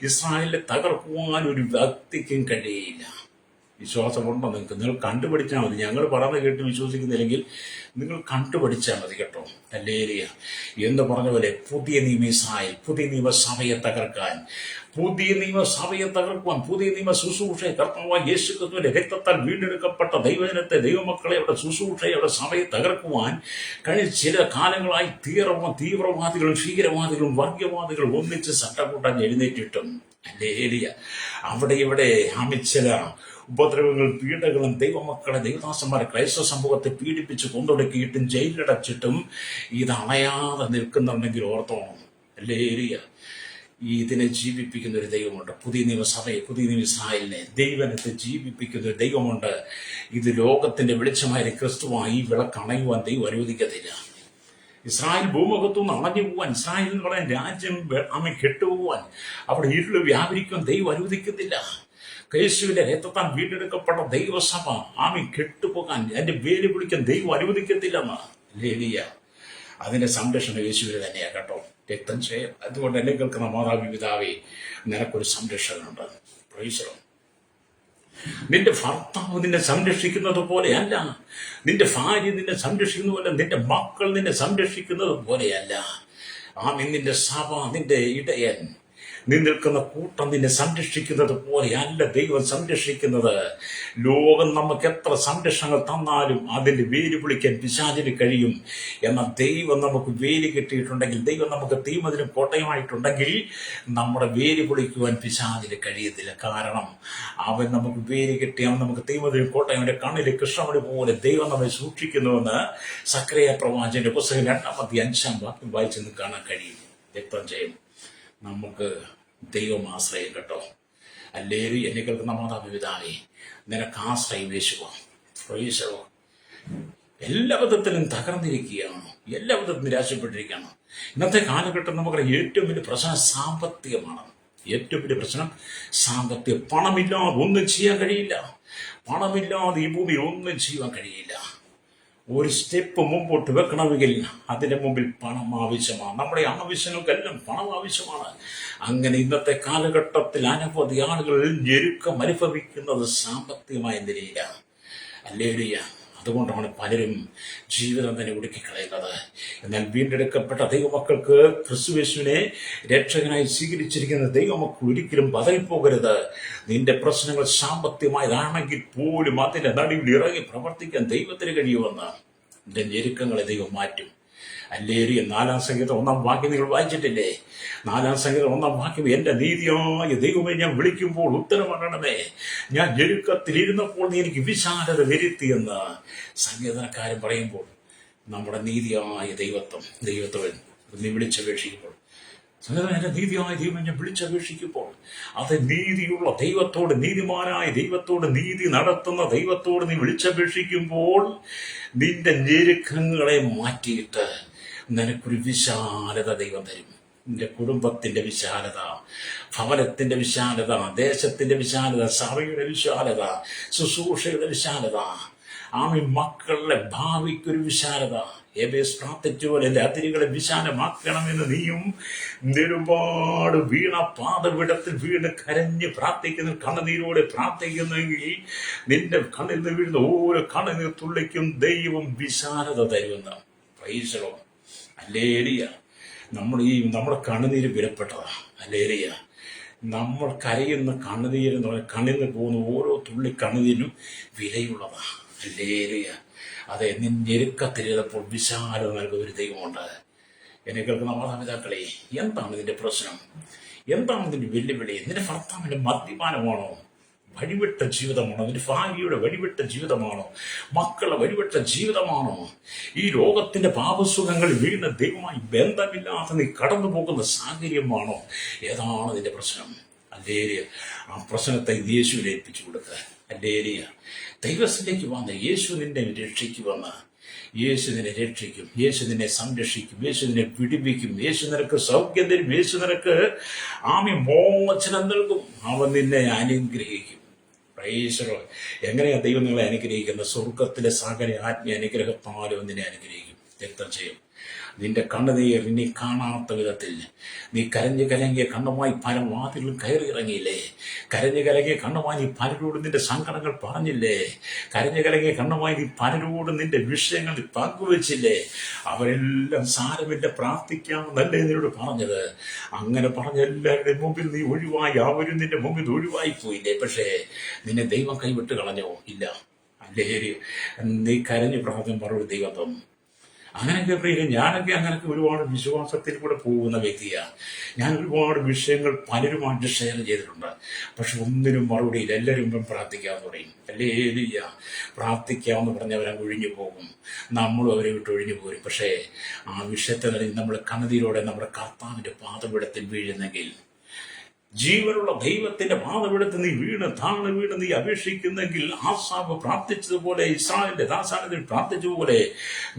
ഇസ്രായേലിനെ തകർക്കുവാൻ ഒരു വ്യക്തിക്കും കഴിയില്ല. വിശ്വാസമുണ്ടോ നിങ്ങൾക്ക്? നിങ്ങൾ കണ്ടുപിടിച്ചാൽ മതി. ഞങ്ങൾ പറയുന്നത് കേട്ട് വിശ്വസിക്കുന്നില്ലെങ്കിൽ നിങ്ങൾ കണ്ടുപിടിച്ചാൽ മതി കേട്ടോ. ഹല്ലേലൂയ. എന്ന് പറഞ്ഞ പോലെ പുതിയ നിയമ ഇസ്രായേൽ, പുതിയ നിയമസഭയെ തകർക്കാൻ, പുതിയ നിയമസഭയെ തകർക്കുവാൻ, പുതിയ നിയമ ശുശ്രൂഷയെ കർത്താവായ യേശു ക്രിസ്തുവിന്റെ രക്തത്താൽ വീണ്ടെടുക്കപ്പെട്ട ദൈവജനത്തെ, ദൈവമക്കളെ, അവരുടെ ശുശ്രൂഷയെ, അവരുടെ സഭയെ തകർക്കുവാൻ കഴിഞ്ഞ ചില കാലങ്ങളായി തീവ്രവാദികളും ഭീകരവാദികളും വർഗീയവാദികളും ഒന്നിച്ച് സട്ടക്കൂട്ടാൻ എഴുന്നേറ്റിട്ടും ഹല്ലേലൂയ, അവിടെ ഇവിടെ ചില ഉപദ്രവങ്ങൾ, പീഡകളും ദൈവമക്കളെ, ദൈവദാസന്മാരെ, ക്രൈസ്തവ സമൂഹത്തെ പീഡിപ്പിച്ച് കൊന്നൊടുക്കിയിട്ടും ജയിലിലടച്ചിട്ടും ഇത് അണയാതെ നിൽക്കുന്നുണ്ടെങ്കിൽ ഓർത്തോണം. ഹല്ലേലൂയ. ഇതിനെ ജീവിപ്പിക്കുന്ന ഒരു ദൈവമുണ്ട്. പുതിയ നിയമസഭയെ, പുതിയ നിയമ ഇസ്രായേലിനെ, ദൈവനത്തെ ജീവിപ്പിക്കുന്ന ഒരു ദൈവമുണ്ട്. ഇത് ലോകത്തിന്റെ വെളിച്ചമായ ക്രിസ്തുവായി ഈ വിളക്ക് അണയുവാൻ ദൈവം അനുവദിക്കത്തില്ല. ഇസ്രായേൽ ഭൂമുഖത്തുനിന്ന് അണഞ്ഞു പോവാൻ, ഇസ്രായേൽ എന്ന് പറയാൻ രാജ്യം കെട്ടുപോവാൻ, അവിടെ ഇരുള് വ്യാപരിക്കുവാൻ ദൈവം അനുവദിക്കത്തില്ല. യേശുവിന്റെ രക്തത്താൽ വീണ്ടെടുക്കപ്പെട്ട ദൈവസഭ കെട്ടുപോകാൻ, അതിന്റെ വേര് പിടിക്കാൻ ദൈവം അനുവദിക്കത്തില്ലെന്ന്. ഹല്ലേലൂയ. അതിന്റെ സംരക്ഷണം യേശുവിന് തന്നെയാണ് കേട്ടോ. രക്തം ചെയ്യും. അതുകൊണ്ട് എന്നെ കേൾക്കുന്ന മാതാവി, പിതാവേ, നിനക്കൊരു സംരക്ഷകനുണ്ട്. Praise the Lord. നിന്റെ ഭർത്താവ് നിന്നെ സംരക്ഷിക്കുന്നത് പോലെയല്ല, നിന്റെ ഭാര്യ നിന്നെ സംരക്ഷിക്കുന്ന പോലെ, നിന്റെ മക്കൾ നിന്നെ സംരക്ഷിക്കുന്നത് പോലെയല്ല. നിന്റെ സഭ, നിന്റെ ഇടയൻ, നീ നിൽക്കുന്ന കൂട്ടം നിന്നെ സംരക്ഷിക്കുന്നത് പോലെയല്ല ദൈവം സംരക്ഷിക്കുന്നത്. ലോകം നമുക്ക് എത്ര സംരക്ഷണങ്ങൾ തന്നാലും അതിന്റെ വേര് പൊളിക്കാൻ പിശാചിന് കഴിയും. എന്നാൽ ദൈവം നമുക്ക് വേര് കെട്ടിയിട്ടുണ്ടെങ്കിൽ, ദൈവം നമുക്ക് തീമതിനും കോട്ടയമായിട്ടുണ്ടെങ്കിൽ നമ്മുടെ വേര് പൊളിക്കുവാൻ പിശാചിന് കഴിയത്തില്ല. കാരണം അവൻ നമുക്ക് വേര് കെട്ടി, അവൻ നമുക്ക് തീമതിനും കോട്ടയം, അവന്റെ കണ്ണിലെ കൃഷ്ണമണി പോലെ ദൈവം നമ്മെ സൂക്ഷിക്കുന്നുവെന്ന് സക്രിയ പ്രവാചകന്റെ പുസ്തകം 2-5 വായിച്ച് കാണാൻ കഴിയും. രക്തം ചെയ്യും. നമുക്ക് ദൈവം ആശ്രയം കേട്ടോ. അല്ലേലും എന്നെ കേൾക്കുന്ന മാതാപിതാവേ, നിനക്ക് ആശ്രയം യേശുവാ. പ്രൈസ്. എല്ലാ വിധത്തിലും തകർന്നിരിക്കുകയാണ്, എല്ലാ വിധത്തിലും നിരാശപ്പെട്ടിരിക്കുകയാണ്. ഇന്നത്തെ കാലഘട്ടം നമുക്കറിയാം, ഏറ്റവും വലിയ പ്രശ്നം സാമ്പത്തികമാണ്. ഏറ്റവും വലിയ പ്രശ്നം സാമ്പത്തികം. പണമില്ലാതെ ഒന്നും ചെയ്യാൻ കഴിയില്ല. പണമില്ലാതെ ഈ ഭൂമിയിൽ ഒന്നും ചെയ്യാൻ കഴിയില്ല. ഒരു സ്റ്റെപ്പ് മുമ്പോട്ട് വെക്കണമെങ്കിൽ അതിന്റെ മുമ്പിൽ പണം ആവശ്യമാണ്. നമ്മുടെ ആവശ്യങ്ങൾക്കെല്ലാം പണം ആവശ്യമാണ്. അങ്ങനെ ഇന്നത്തെ കാലഘട്ടത്തിൽ അനവധി ആളുകൾ ഞെരുക്കം അനുഭവിക്കുന്നത് സാമ്പത്തികമായ നിലയിലാണ്. ഹല്ലേലൂയ. അതുകൊണ്ടാണ് പലരും ജീവിതം തന്നെ ഒടുക്കിക്കളയുന്നത്. എന്നാൽ വീണ്ടെടുക്കപ്പെട്ട ദൈവമക്കൾക്ക്, ക്രിസ്തുയേശുവിനെ രക്ഷകനായി സ്വീകരിച്ചിരിക്കുന്ന ദൈവമക്കൾ ഒരിക്കലും പതറിപ്പോകരുത്. നിന്റെ പ്രശ്നങ്ങൾ സാമ്പത്തികമായതാണെങ്കിൽ പോലും അതിന്റെ നടുവിൽ ഇറങ്ങി പ്രവർത്തിക്കാൻ ദൈവത്തിന് കഴിയുമെന്ന്. നിന്റെ ഞെരുക്കങ്ങളെ ദൈവം മാറ്റും. ഹല്ലേലൂയ. 4-ാം സംഗീതം 1-ാം വാക്യം നിങ്ങൾ വായിച്ചിട്ടില്ലേ? 4-ാം സംഗീതം 1-ാം വാക്യം, എന്റെ നീതിയായ ദൈവമേ, ഞാൻ വിളിക്കുമ്പോൾ ഉത്തരമരണമേ, ഞാൻ ഞെരുക്കത്തിലിരുന്നപ്പോൾ നീ എനിക്ക് വിശാലത വരുത്തിയെന്ന് സംഗീതക്കാരൻ പറയുമ്പോൾ, നമ്മുടെ നീതിയായ ദൈവത്തെ നീ വിളിച്ചപേക്ഷിക്കുമ്പോൾ, എന്റെ നീതിയായ ദൈവം ഞാൻ വിളിച്ചപേക്ഷിക്കുമ്പോൾ, അത് നീതിയുള്ള ദൈവത്തോട്, നീതിമാനായ ദൈവത്തോട്, നീതി നടത്തുന്ന ദൈവത്തോട് നീ വിളിച്ചപേക്ഷിക്കുമ്പോൾ നിന്റെ ഞെരുക്കങ്ങളെ മാറ്റിയിട്ട് നിനക്കൊരു വിശാലത ദൈവം തരും. നിന്റെ കുടുംബത്തിന്റെ വിശാലത, ഭവനത്തിന്റെ വിശാലത, ദേശത്തിന്റെ വിശാലത, സഭയുടെ വിശാലത, ശുശ്രൂഷയുടെ വിശാലത, മക്കളുടെ ഭാവിക്കൊരു വിശാലത. എബേസ് പ്രാർത്ഥിച്ചുപോലെ എന്റെ അതിരുകളെ വിശാലമാക്കണമെന്ന് നീയും ഒരുപാട് പാതവിടത്തിൽ വീണ് കരഞ്ഞ് പ്രാർത്ഥിക്കുന്ന, കണ്ണുനീരോടെ പ്രാർത്ഥിക്കുന്നെങ്കിൽ നിന്റെ കണ്ണിൽ നിന്ന് വീഴുന്ന ഓരോ കണ്ണുനീർ തുള്ളിക്കും ദൈവം വിശാലത തരുമെന്ന്. പ്രൈസലോ. ഹല്ലേലൂയ. നമ്മുടെ കണ്ണുനീര് വിലപ്പെട്ടതാ. ഹല്ലേലൂയ. നമ്മൾ കരയുന്ന കണ്ണുനീരെന്ന് പറഞ്ഞാൽ, കണ്ണിൽ നിന്ന് പോകുന്ന ഓരോ തുള്ളി കണ്ണുനീരിനും വിലയുള്ളതാ. ഹല്ലേലൂയ. അതെ, ഞെരുക്കത്തിരുന്നപ്പോൾ വിശാലത നൽകുന്ന ഒരു ദൈവമുണ്ട്. എന്നെ കേൾക്കുന്ന മാതാപിതാക്കളെ, എന്താണ് നിന്റെ പ്രശ്നം? എന്താണ് നിന്റെ വെല്ലുവിളി? നിന്റെ ഭർത്താവിന്റെ മദ്യപാനമാണോ? വഴിവിട്ട ജീവിതമാണോ? നിന്റെ ഭാര്യയുടെ വഴിവിട്ട ജീവിതമാണോ? മക്കളുടെ വഴിവിട്ട ജീവിതമാണോ? ഈ ലോകത്തിന്റെ പാപസുഖങ്ങളിൽ വീണ് ദൈവമായി ബന്ധമില്ലാതെ നീ കടന്നു പോകുന്ന സാഹചര്യമാണോ? ഏതാണ് നിന്റെ പ്രശ്നം? ഹല്ലേലൂയ. ആ പ്രശ്നത്തെ യേശുവിനെ ഏൽപ്പിച്ചു കൊടുക്കുക. ഹല്ലേലൂയ. ദൈവത്തിലേക്ക് വന്ന് യേശു നിന്നെ രക്ഷിക്കുമെന്ന്. യേശു നിന്നെ രക്ഷിക്കും, യേശു നിന്നെ സംരക്ഷിക്കും, യേശു നിന്നെ പിടിപ്പിക്കും, യേശു നിനക്ക് സൗഖ്യം തരും, യേശു നിനക്ക് മോചനം നൽകും, അവൻ നിന്നെ അനുഗ്രഹിക്കും. പ്രൈസ്. എങ്ങനെയാ ദൈവം നിങ്ങളെ അനുഗ്രഹിക്കുന്നത്? സ്വർഗത്തിലെ സകല ആത്മീയ അനുഗ്രഹത്താലും നിന്നെ അനുഗ്രഹിക്കും. രക്തം ചെയ്യും. നിന്റെ കണ്ണുനീർ നീ കാണാത്ത വിധത്തിൽ, നീ കരഞ്ഞു കലങ്ങിയ കണ്ണുമായി പല വാതിലും കയറി ഇറങ്ങിയില്ലേ? കരഞ്ഞു കലങ്ങിയ കണ്ണുമായി നീ പലരോടും നിന്റെ സങ്കടങ്ങൾ പറഞ്ഞില്ലേ? കരഞ്ഞു കലങ്ങിയ കണ്ണുമായി നീ പലരോടും നിന്റെ വിഷയങ്ങൾ പങ്കുവച്ചില്ലേ? അവരെല്ലാം സാരമില്ല, പ്രാർത്ഥിക്കാമെന്നല്ലേ നിന്നോട് പറഞ്ഞത്? അങ്ങനെ പറഞ്ഞ എല്ലാവരുടെയും മുമ്പിൽ നീ ഒഴിവായി, അവരും നിന്റെ മുമ്പിൽ ഒഴിവായി പോയില്ലേ? പക്ഷേ നിന്നെ ദൈവം കൈവിട്ട് കളഞ്ഞോ? ഇല്ല. അല്ലേ? നീ കരഞ്ഞു പ്രാർത്ഥന പറഞ്ഞൊരു ദൈവം തന്നു. അങ്ങനെയൊക്കെ പ്രിയ, ഞാനൊക്കെ അങ്ങനെയൊക്കെ ഒരുപാട് വിശ്വാസത്തിൽ കൂടെ പോകുന്ന വ്യക്തിയാണ്. ഞാൻ ഒരുപാട് വിഷയങ്ങൾ പലരുമായിട്ട് ഷെയർ ചെയ്തിട്ടുണ്ട്. പക്ഷെ ഒന്നിനും മറുപടിയില്ല. എല്ലാവരും പ്രാർത്ഥിക്കാമെന്ന് പറയും. ഹല്ലേലൂയ. പ്രാർത്ഥിക്കാമെന്ന് പറഞ്ഞവരങ്ങ് ഒഴിഞ്ഞു പോകും, നമ്മളും അവരെ വിട്ട് ഒഴിഞ്ഞു പോരും. പക്ഷേ ആ വിഷയത്തെ നമ്മൾ കണ്ണുനീരോടെ നമ്മുടെ കർത്താവിന്റെ പാദപീഠത്തിൽ വീഴുന്നെങ്കിൽ, ജീവനുള്ള ദൈവത്തിന്റെ പാദപീഠത്തിൽ നീ താണു വീണ് നീ അപേക്ഷിക്കുന്നെങ്കിൽ, ആസാബ് പ്രാർത്ഥിച്ചതുപോലെ, ഇസ്രായേലിന്റെ യഥാസ്ഥാനത്തിൽ പ്രാർത്ഥിച്ചതുപോലെ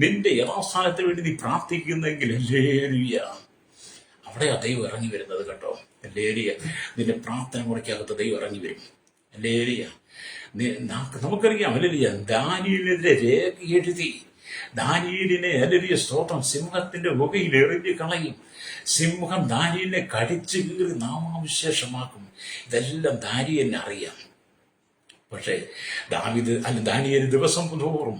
നിന്റെ യഥാസ്ഥാനത്തിന് വേണ്ടി നീ പ്രാർത്ഥിക്കുന്നെങ്കിൽ, ഹല്ലേലൂയ, അവിടെയാ ദൈവം ഇറങ്ങി വരുന്നത് കേട്ടോ. ഹല്ലേലൂയ. നിന്റെ പ്രാർത്ഥന മുറിക്കകത്ത് ദൈവം ഇറങ്ങി വരും. ഹല്ലേലൂയ. നമുക്കറിയാം, ഹല്ലേലൂയ, ദാനിയേലിനെതിരെ രേഖ എഴുതി. ദാനിയേലിനെ, ഹല്ലേലൂയ, സ്തോത്രം, സിംഹത്തിന്റെ ഗുഹയിൽ എറിഞ്ഞു കളയും. സിംഹം ദാനിയേലിനെ കടിച്ചു കീറി നാമാവിശേഷമാക്കും. ഇതെല്ലാം ദാനിയേലിനെ അറിയാം. പക്ഷേ ദാനിയേൽ ദിവസം തോറും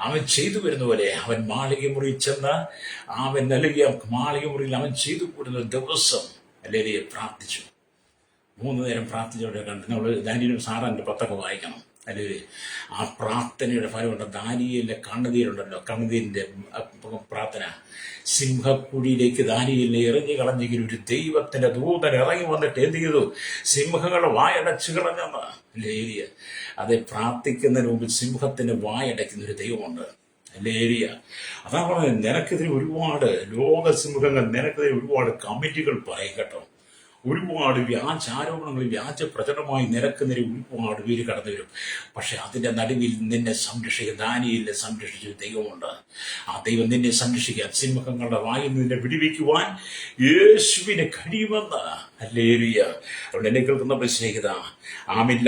അവൻ ചെയ്തു വരുന്ന പോലെ അവൻ മാളികമുറി ചെന്ന് അവൻ നൽകിയ മാളികമുറിയിൽ അവൻ ചെയ്തു കൂടുന്ന ദിവസം അല്ലെങ്കിൽ പ്രാർത്ഥിച്ചു. 3 നേരം പ്രാർത്ഥിച്ചവിടെ കണ്ട് നമ്മൾ ദാനിയേലും സാറാൻ്റെ 10 വായിക്കണം. അല്ലെങ്കിൽ ആ പ്രാർത്ഥനയുടെ ഫലമുണ്ട്. ദാനിയേലിന്റെ കണ്ണുനീരുണ്ടല്ലോ, കണ്ണുനീരിന്റെ പ്രാർത്ഥന സിംഹക്കുഴിയിലേക്ക് ദാനിയേലിനെ എറിഞ്ഞു കളഞ്ഞെങ്കിൽ ഒരു ദൈവത്തിന്റെ ദൂതൻ ഇറങ്ങി വന്നിട്ട് എന്ത് ചെയ്തു? സിംഹങ്ങളുടെ വായടച്ചു കളഞ്ഞെന്ന്. ലേരിയ. അതെ, പ്രാർത്ഥിക്കുന്നതിന് മുമ്പിൽ സിംഹത്തിന്റെ വായടയ്ക്കുന്ന ഒരു ദൈവമുണ്ട്. ലേരിയ. അതാ പറഞ്ഞത്, നിനക്കെതിരെ ഒരുപാട് ലോകസിംഹങ്ങൾ, നിനക്കെതിരെ ഒരുപാട് കമ്മിറ്റികൾ പറയും കേട്ടോ. ഒരുപാട് വ്യാജ ആരോപണങ്ങൾ, വ്യാജ പ്രചരണമായി നിരക്കുന്നതിന് ഒരുപാട് പേര് കടന്നു വരും. പക്ഷെ അതിന്റെ നടുവിൽ നിന്നെ സംരക്ഷിക്കുക, ദാനിയേലിനെ സംരക്ഷിച്ച ദൈവമുണ്ട്. ആ ദൈവം നിന്നെ സംരക്ഷിക്കാൻ, സിംഹങ്ങളുടെ വായിൽ നിന്നെ വിടുവിക്കുവാൻ യേശുവിന് കഴിയുമെന്ന്. ഹല്ലേലൂയ. അതുകൊണ്ട് എന്നെ കേൾക്കുന്ന സ്നേഹിത,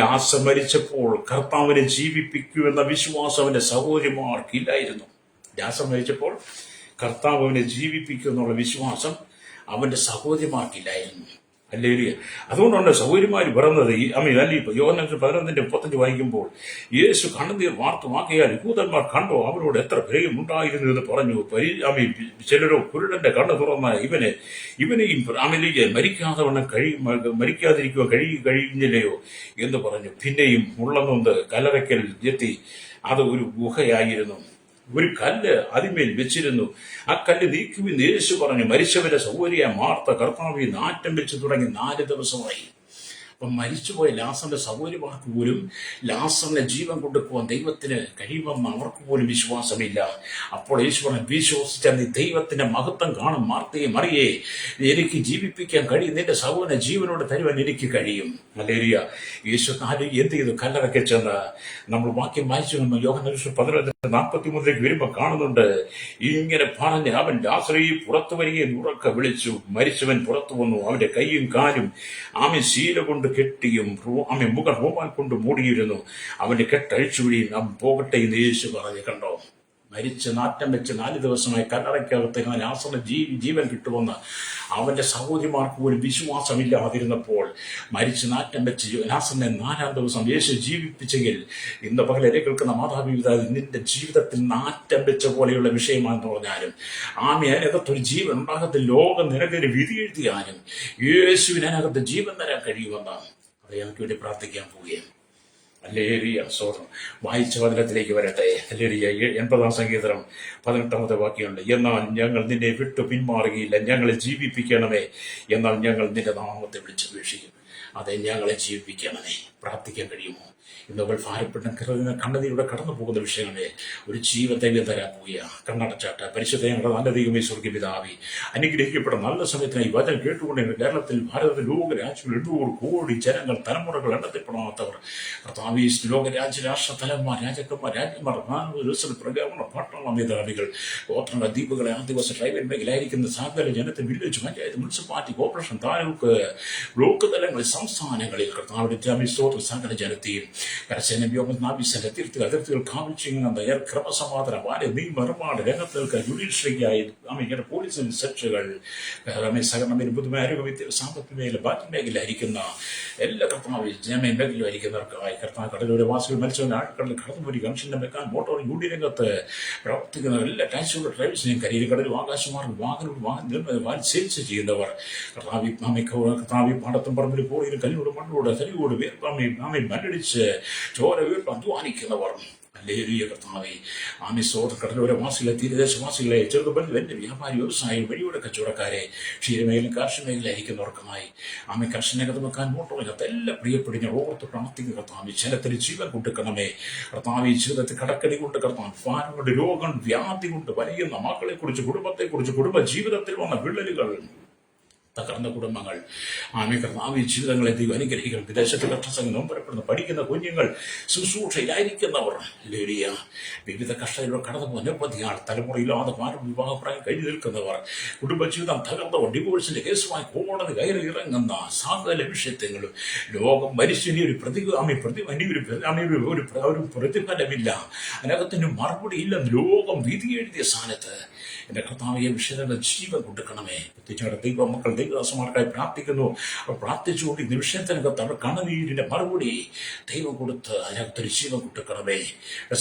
ലാസർ മരിച്ചപ്പോൾ കർത്താവിനെ ജീവിപ്പിക്കുമെന്ന വിശ്വാസം അവന്റെ സഹോദരിമാർക്കില്ലായിരുന്നു. ലാസർ മരിച്ചപ്പോൾ കർത്താവ് അവനെ ജീവിപ്പിക്കും എന്നുള്ള വിശ്വാസം അവന്റെ സഹോദരിമാർക്കില്ലായിരുന്നു. ഹല്ലേലൂയ. അതുകൊണ്ടാണ് സഹോദരിമാർ പറഞ്ഞത്, യോഹന്നാൻ 11:35 വായിക്കുമ്പോൾ, യേശു കണ്ണുനീർ വാർത്തുവാക്കിയാൽ യഹൂദന്മാർ കണ്ടോ അവരോട് എത്ര ഭയമുണ്ടായിരുന്നു എന്ന് പറഞ്ഞു. ചിലരോ കുരുടന്റെ കണ്ണ് തുറന്ന ഇവനെയും മരിക്കാതിരിക്കുക കഴിഞ്ഞില്ലയോ എന്ന് പറഞ്ഞു. പിന്നെയും ഉള്ളനൊന്ന് കല്ലറയ്ക്കൽ എത്തി. അത് ഒരു ഗുഹയായിരുന്നു. ഒരു കല്ല് അതിന്മേൽ വെച്ചിരുന്നു. ആ കല്ല് നീക്കുമെന്ന് യേശു പറഞ്ഞു. മരിച്ചവരെ സഹോദരിയായ മാർത്ത കർത്താവിൽ നാറ്റം വെച്ച് തുടങ്ങി 4 ദിവസമായി. അപ്പം മരിച്ചുപോയ ലാസറിന്റെ സഹോദരിമാർക്ക് പോലും ലാസറിനെ ജീവൻ കൊടുക്കുവാൻ ദൈവത്തിന് കഴിയുമെന്ന് അവർക്ക് പോലും വിശ്വാസമില്ല. അപ്പോൾ യേശു പറഞ്ഞു, വിശ്വസിച്ചാൽ നീ ദൈവത്തിന്റെ മഹത്വം കാണും. മാർത്തയെ, മറിയേ, എനിക്ക് ജീവിപ്പിക്കാൻ കഴിയും, നിന്റെ സഹോദരനെ ജീവനോട് തരുവാൻ എനിക്ക് കഴിയും. ഹല്ലേലൂയ. യേശു എന്ത് ചെയ്തു? കല്ലറയ്ക്ക് ചെന്ന് നമ്മൾ വാക്യം വായിച്ചു യോഹന്നാൻ 11:43 വരുമ്പോൾ കാണുന്നുണ്ട്. ഇങ്ങനെ പറഞ്ഞ് അവൻ ലാസറിയെ പുറത്തു വരികയും ഉറക്കെ വിളിച്ചു. മരിച്ചവൻ പുറത്തു വന്നു. അവന്റെ കൈയും കാലും ശീല കൊണ്ട് കെട്ടിയും മുഖം റോമാൻ കൊണ്ട് മൂടിയിരുന്നു. അവന്റെ കെട്ടഴിച്ചു വിടിയും നാം പോകട്ടെ എന്ന് യേശു പറഞ്ഞു. കണ്ടോ, മരിച്ച് നാറ്റം വെച്ച് 4 ദിവസമായി കല്ലറയ്ക്കകത്തിരുന്ന ലാസറിന് ജീവൻ കിട്ടുമെന്ന് അവന്റെ സഹോദരിമാർക്ക് പോലും വിശ്വാസമില്ലാതിരുന്നപ്പോൾ മരിച്ച് നാറ്റം വെച്ച് ലാസറിനെ 4-ാം ദിവസം യേശു ജീവിപ്പിച്ചെങ്കിൽ ഇന്ന് പകലെ കേൾക്കുന്ന മാതാപിതാക്കൾ, നിന്റെ ജീവിതത്തിൽ നാറ്റം വെച്ച പോലെയുള്ള വിഷയമാണെന്ന് പറഞ്ഞാലും അതിനകത്തൊരു ജീവൻ ഉണ്ടാകത്തിൽ ലോകം നിനക്കൊരു വിധി എഴുതിയാലും യേശുവിനകത്ത് ജീവൻ തരാൻ കഴിയുമെന്നാണ്. അത് ഞങ്ങൾക്ക് വേണ്ടി പ്രാർത്ഥിക്കാൻ പോവുകയാണ്. ഹല്ലേലൂയ. സ്തോത്രം. വായിച്ച വചനത്തിലേക്ക് വരട്ടെ. ഹല്ലേലൂയ. 80-ാം സങ്കീർത്തനം 18-ാമത്തെ വാക്യമുണ്ട്. എന്നാൽ ഞങ്ങൾ നിന്നെ വിട്ടു പിന്മാറുകയില്ല, ഞങ്ങളെ ജീവിപ്പിക്കണമേ. എന്നാൽ ഞങ്ങൾ നിന്റെ നാമത്തെ വിളിച്ചപേക്ഷിക്കും. അതെ, ഞങ്ങളെ ജീവിപ്പിക്കണമേ. പ്രാർത്ഥിക്കാൻ കഴിയുമോ? ഇന്ന് ഭാരപ്പെട്ട കണ്ണതിലൂടെ കടന്നു പോകുന്ന വിഷയങ്ങളെ ഒരു ജീവത്തെ തരാൻ പോവുകയാണ്. കണ്ണടച്ചാട്ട പരിശുദ്ധ ഞങ്ങളുടെ നല്ല ദൈവമേ, സ്വർഗ്ഗ പിതാവേ, അനുഗ്രഹിക്കപ്പെട്ട നല്ല സമയത്തിനായി വചനം കേട്ടുകൊണ്ടിരുന്ന കേരളത്തിൽ, ഭാരതത്തിൽ, ലോകരാജ്യങ്ങൾ 800 കോടി ജനങ്ങൾ, തലമുറകൾ എണ്ണത്തിൽപ്പെടാത്തവർ, കർത്താവേ, ലോകരാജ്യ രാഷ്ട്ര തലന്മാർ, രാജാക്കന്മാർ, രാജ്യന്മാർ, പ്രകടന പട്ടണ മേധാവികൾ, ഗോത്രങ്ങളുടെ ദ്വീപുകളെ, ആദിവാസി ട്രൈബൽ മേഖലയായിരിക്കുന്ന സകല ജനത്തെ, village, panchayat, municipality, corporation, taluk, block തലങ്ങളിൽ, സംസ്ഥാനങ്ങളിൽ, കർത്താവിന്റെ സ്തോത്ര സകല ജനത്തെയും കരസേന വ്യോമനാവിസന്റെ അതിർത്തികൾ കാമിച്ചിങ്ങുന്ന ക്രമസമാധാനം, നിയമനിർമ്മാണ രംഗത്തേക്ക് ജുഡീഷ്യറിയായി പോലീസിന്റെ സെക്ഷകൾ, സഹകരണ പൊതുമേ, ആരോഗ്യ, സാമ്പത്തിക മേഖല, ബാറ്റ് മേഖലയായിരിക്കുന്ന എല്ലാ കർത്താവ് ജനമേ മേഖലയായിരിക്കുന്നവർക്കായി കർത്താവ് കടലോര വാസികൾ, മത്സ്യം, ആഴക്കടലിൽ കടന്നുപോയി കൺഷന്റെ മെക്കാൻ, മോട്ടോർ യൂണിയൻ രംഗത്ത് പ്രവർത്തിക്കുന്ന എല്ലാ ടാക്സികളുടെ ഡ്രൈവേഴ്സിനെയും, കടലും ആകാശമാർഗം വാഹനം സെയിൽസ് ചെയ്യുന്നവർ, കർത്താവി പാടത്തും പറമ്പിൽ പോറിയിലും കല്ലിനോട് മണ്ണോട് തലിയോട് മണ്ണടിച്ച് ചോര വീർപ്പ് അധ്വാനിക്കുന്നവർ, ഹല്ലേലൂയ കർത്താവേ, കടലോര വാസികളെ, തീരദേശവാസികളെ, ചെറുതുപല്ല് വലിയ വ്യാപാരി, വ്യവസായി, വഴിയുടെ കച്ചവടക്കാരെ, ക്ഷീരമേഖല, കാർഷിക മേഖലയായിരിക്കുന്നവർക്കുമായി കർഷനകത്ത് വെക്കാൻ മോട്ടോറിനകത്ത് എല്ലാ പ്രിയപ്പെടിഞ്ഞ ഓർത്ത് പ്രാർത്ഥിക്കുന്ന കർത്താവ്, ജലത്തിന് ജീവൻ കൊടുക്കണമേ. കർത്താവ് ജീവിതത്തിൽ കടക്കടി കൊണ്ട്, കർത്താവ് ഭാരം കൊണ്ട്, രോഗം, വ്യാധി കൊണ്ട് വലിയുന്ന മക്കളെക്കുറിച്ച്, കുടുംബത്തെക്കുറിച്ച്, കുടുംബ ജീവിതത്തിൽ വന്ന വിള്ളലുകൾ, തകർന്ന കുടുംബങ്ങൾ, കർത്താവ് ജീവിതങ്ങളെ ദൈവം അനുഗ്രഹിക്കണം. വിദേശത്ത് കഷ്ടസംഘം നൊമ്പരപ്പെടുന്ന പഠിക്കുന്ന കുഞ്ഞുങ്ങൾ, ശുശ്രൂഷയിലായിരിക്കുന്നവർ, ഹല്ലേലൂയ, വിവിധ കഷ്ടതയിലൂടെ കടന്നു പോകുന്ന നിരവധിയാൾ, തലമുറയില്ലാതെ വിവാഹപ്രായം കഴിഞ്ഞു നിൽക്കുന്നവർ, കുടുംബജീവിതം തകർന്നവർ, ഡിവോഴ്സിന്റെ കേസുമായി കോടതി കയറി ഇറങ്ങുന്ന സകല വിഷയങ്ങളും, ലോകം മനുഷ്യന് ഒരു പ്രതിഫലമില്ല, അതിനകത്തിന് മറുപടി ഇല്ലെന്ന് ലോകം വിധി എഴുതിയ സ്ഥാനത്ത് എന്റെ കർത്താവിയെ വിഷയങ്ങളുടെ ജീവൻ കൊടുക്കണമേ. പ്രത്യേകിച്ച് ദൈവമക്കൾ, ദൈവദാസന്മാർക്കായി പ്രാർത്ഥിക്കുന്നു. അവർ പ്രാർത്ഥിച്ചുകൊണ്ട് ഈ വിഷയത്തിനകത്ത് അവർ കണ്ണുനീരിന്റെ മറുപടി ദൈവം കൊടുത്ത് അതിനകത്തൊരു ജീവൻ കൊടുക്കണമേ.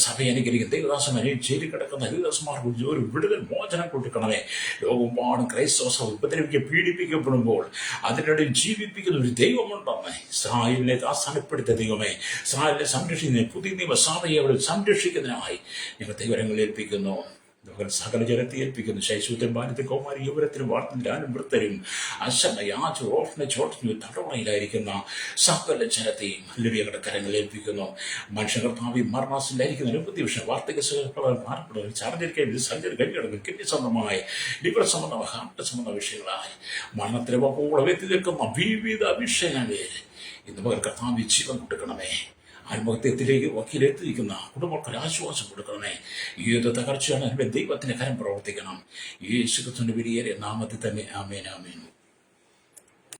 സഭയെ അനുകരിക്കുന്ന ദൈവദാസന്മാരെ, ജയിലിൽ കിടക്കുന്ന ദൈവദാസന്മാർക്ക് ഒരു വിടുതൽ, മോചനം കൊടുക്കണമേ. ലോകമെമ്പാടും ക്രൈസ്തവ സഭ ഉപദ്രവിക്കുക, പീഡിപ്പിക്കപ്പെടുമ്പോൾ അതിനിടയിൽ ജീവിപ്പിക്കുന്ന ഒരു ദൈവമുണ്ടെന്ന് ഇസ്രായേലിനെ ആസ്ഥാനപ്പെടുത്തിയ ദൈവമേ, ഇസ്രായേലിനെ സംരക്ഷിക്കുന്നതിന് പുതിയ നിയമസഭയെ അവിടെ സംരക്ഷിക്കുന്നതിനായി ഞങ്ങൾ ദൈവരങ്ങളിൽ ഏൽപ്പിക്കുന്നു. സകല ജനത്തെ ഏൽപ്പിക്കുന്നു. ശൈശവത്തിനും ബാല്യത്തിനും കൗമാരി യുവരത്തിനും വാർത്തനും വൃത്തരും അശമയാചു ഓർഫിനെ ചോട്ടഞ്ഞു തടവറയിലായിരിക്കുന്ന സകല ജനത്തെയും ഹല്ലേലൂയയുടെ കരങ്ങളിൽ ഏൽപ്പിക്കുന്നു. മനുഷ്യകർത്താവി മരണാസിലായിരിക്കുന്ന നിരവധി വിഷയം വാർത്തക ഭാരപ്പെടുന്നു. ചാർജരിക്കാൻ സർജറി കഴിഞ്ഞിടന്നു കിഡ്നി സംബന്ധമായി ലിവർ സംബന്ധമായി ഹാർട്ട് സംബന്ധ വിഷയങ്ങളായി മരണത്തിന് വക്കോളം എത്തി നിൽക്കുന്ന വിവിധ വിഷയങ്ങളിൽ ഇന്ന് പകൽ കർത്താവി ജീവൻ കൊടുക്കണമേ. ആത്മഹത്യത്തിലേക്ക് വക്കീലെത്തിയിരിക്കുന്ന കുടുംബങ്ങൾക്ക് ആശ്വാസം കൊടുക്കണമേ. ഏത് തകർച്ചയാണ് ദൈവത്തിന്റെ കരം പ്രവർത്തിക്കണം. യേശു ക്രിസ്തുവിന്റെ വിലയേറിയ നാമത്തിൽ തന്നെ ആമേൻ ആമേൻ.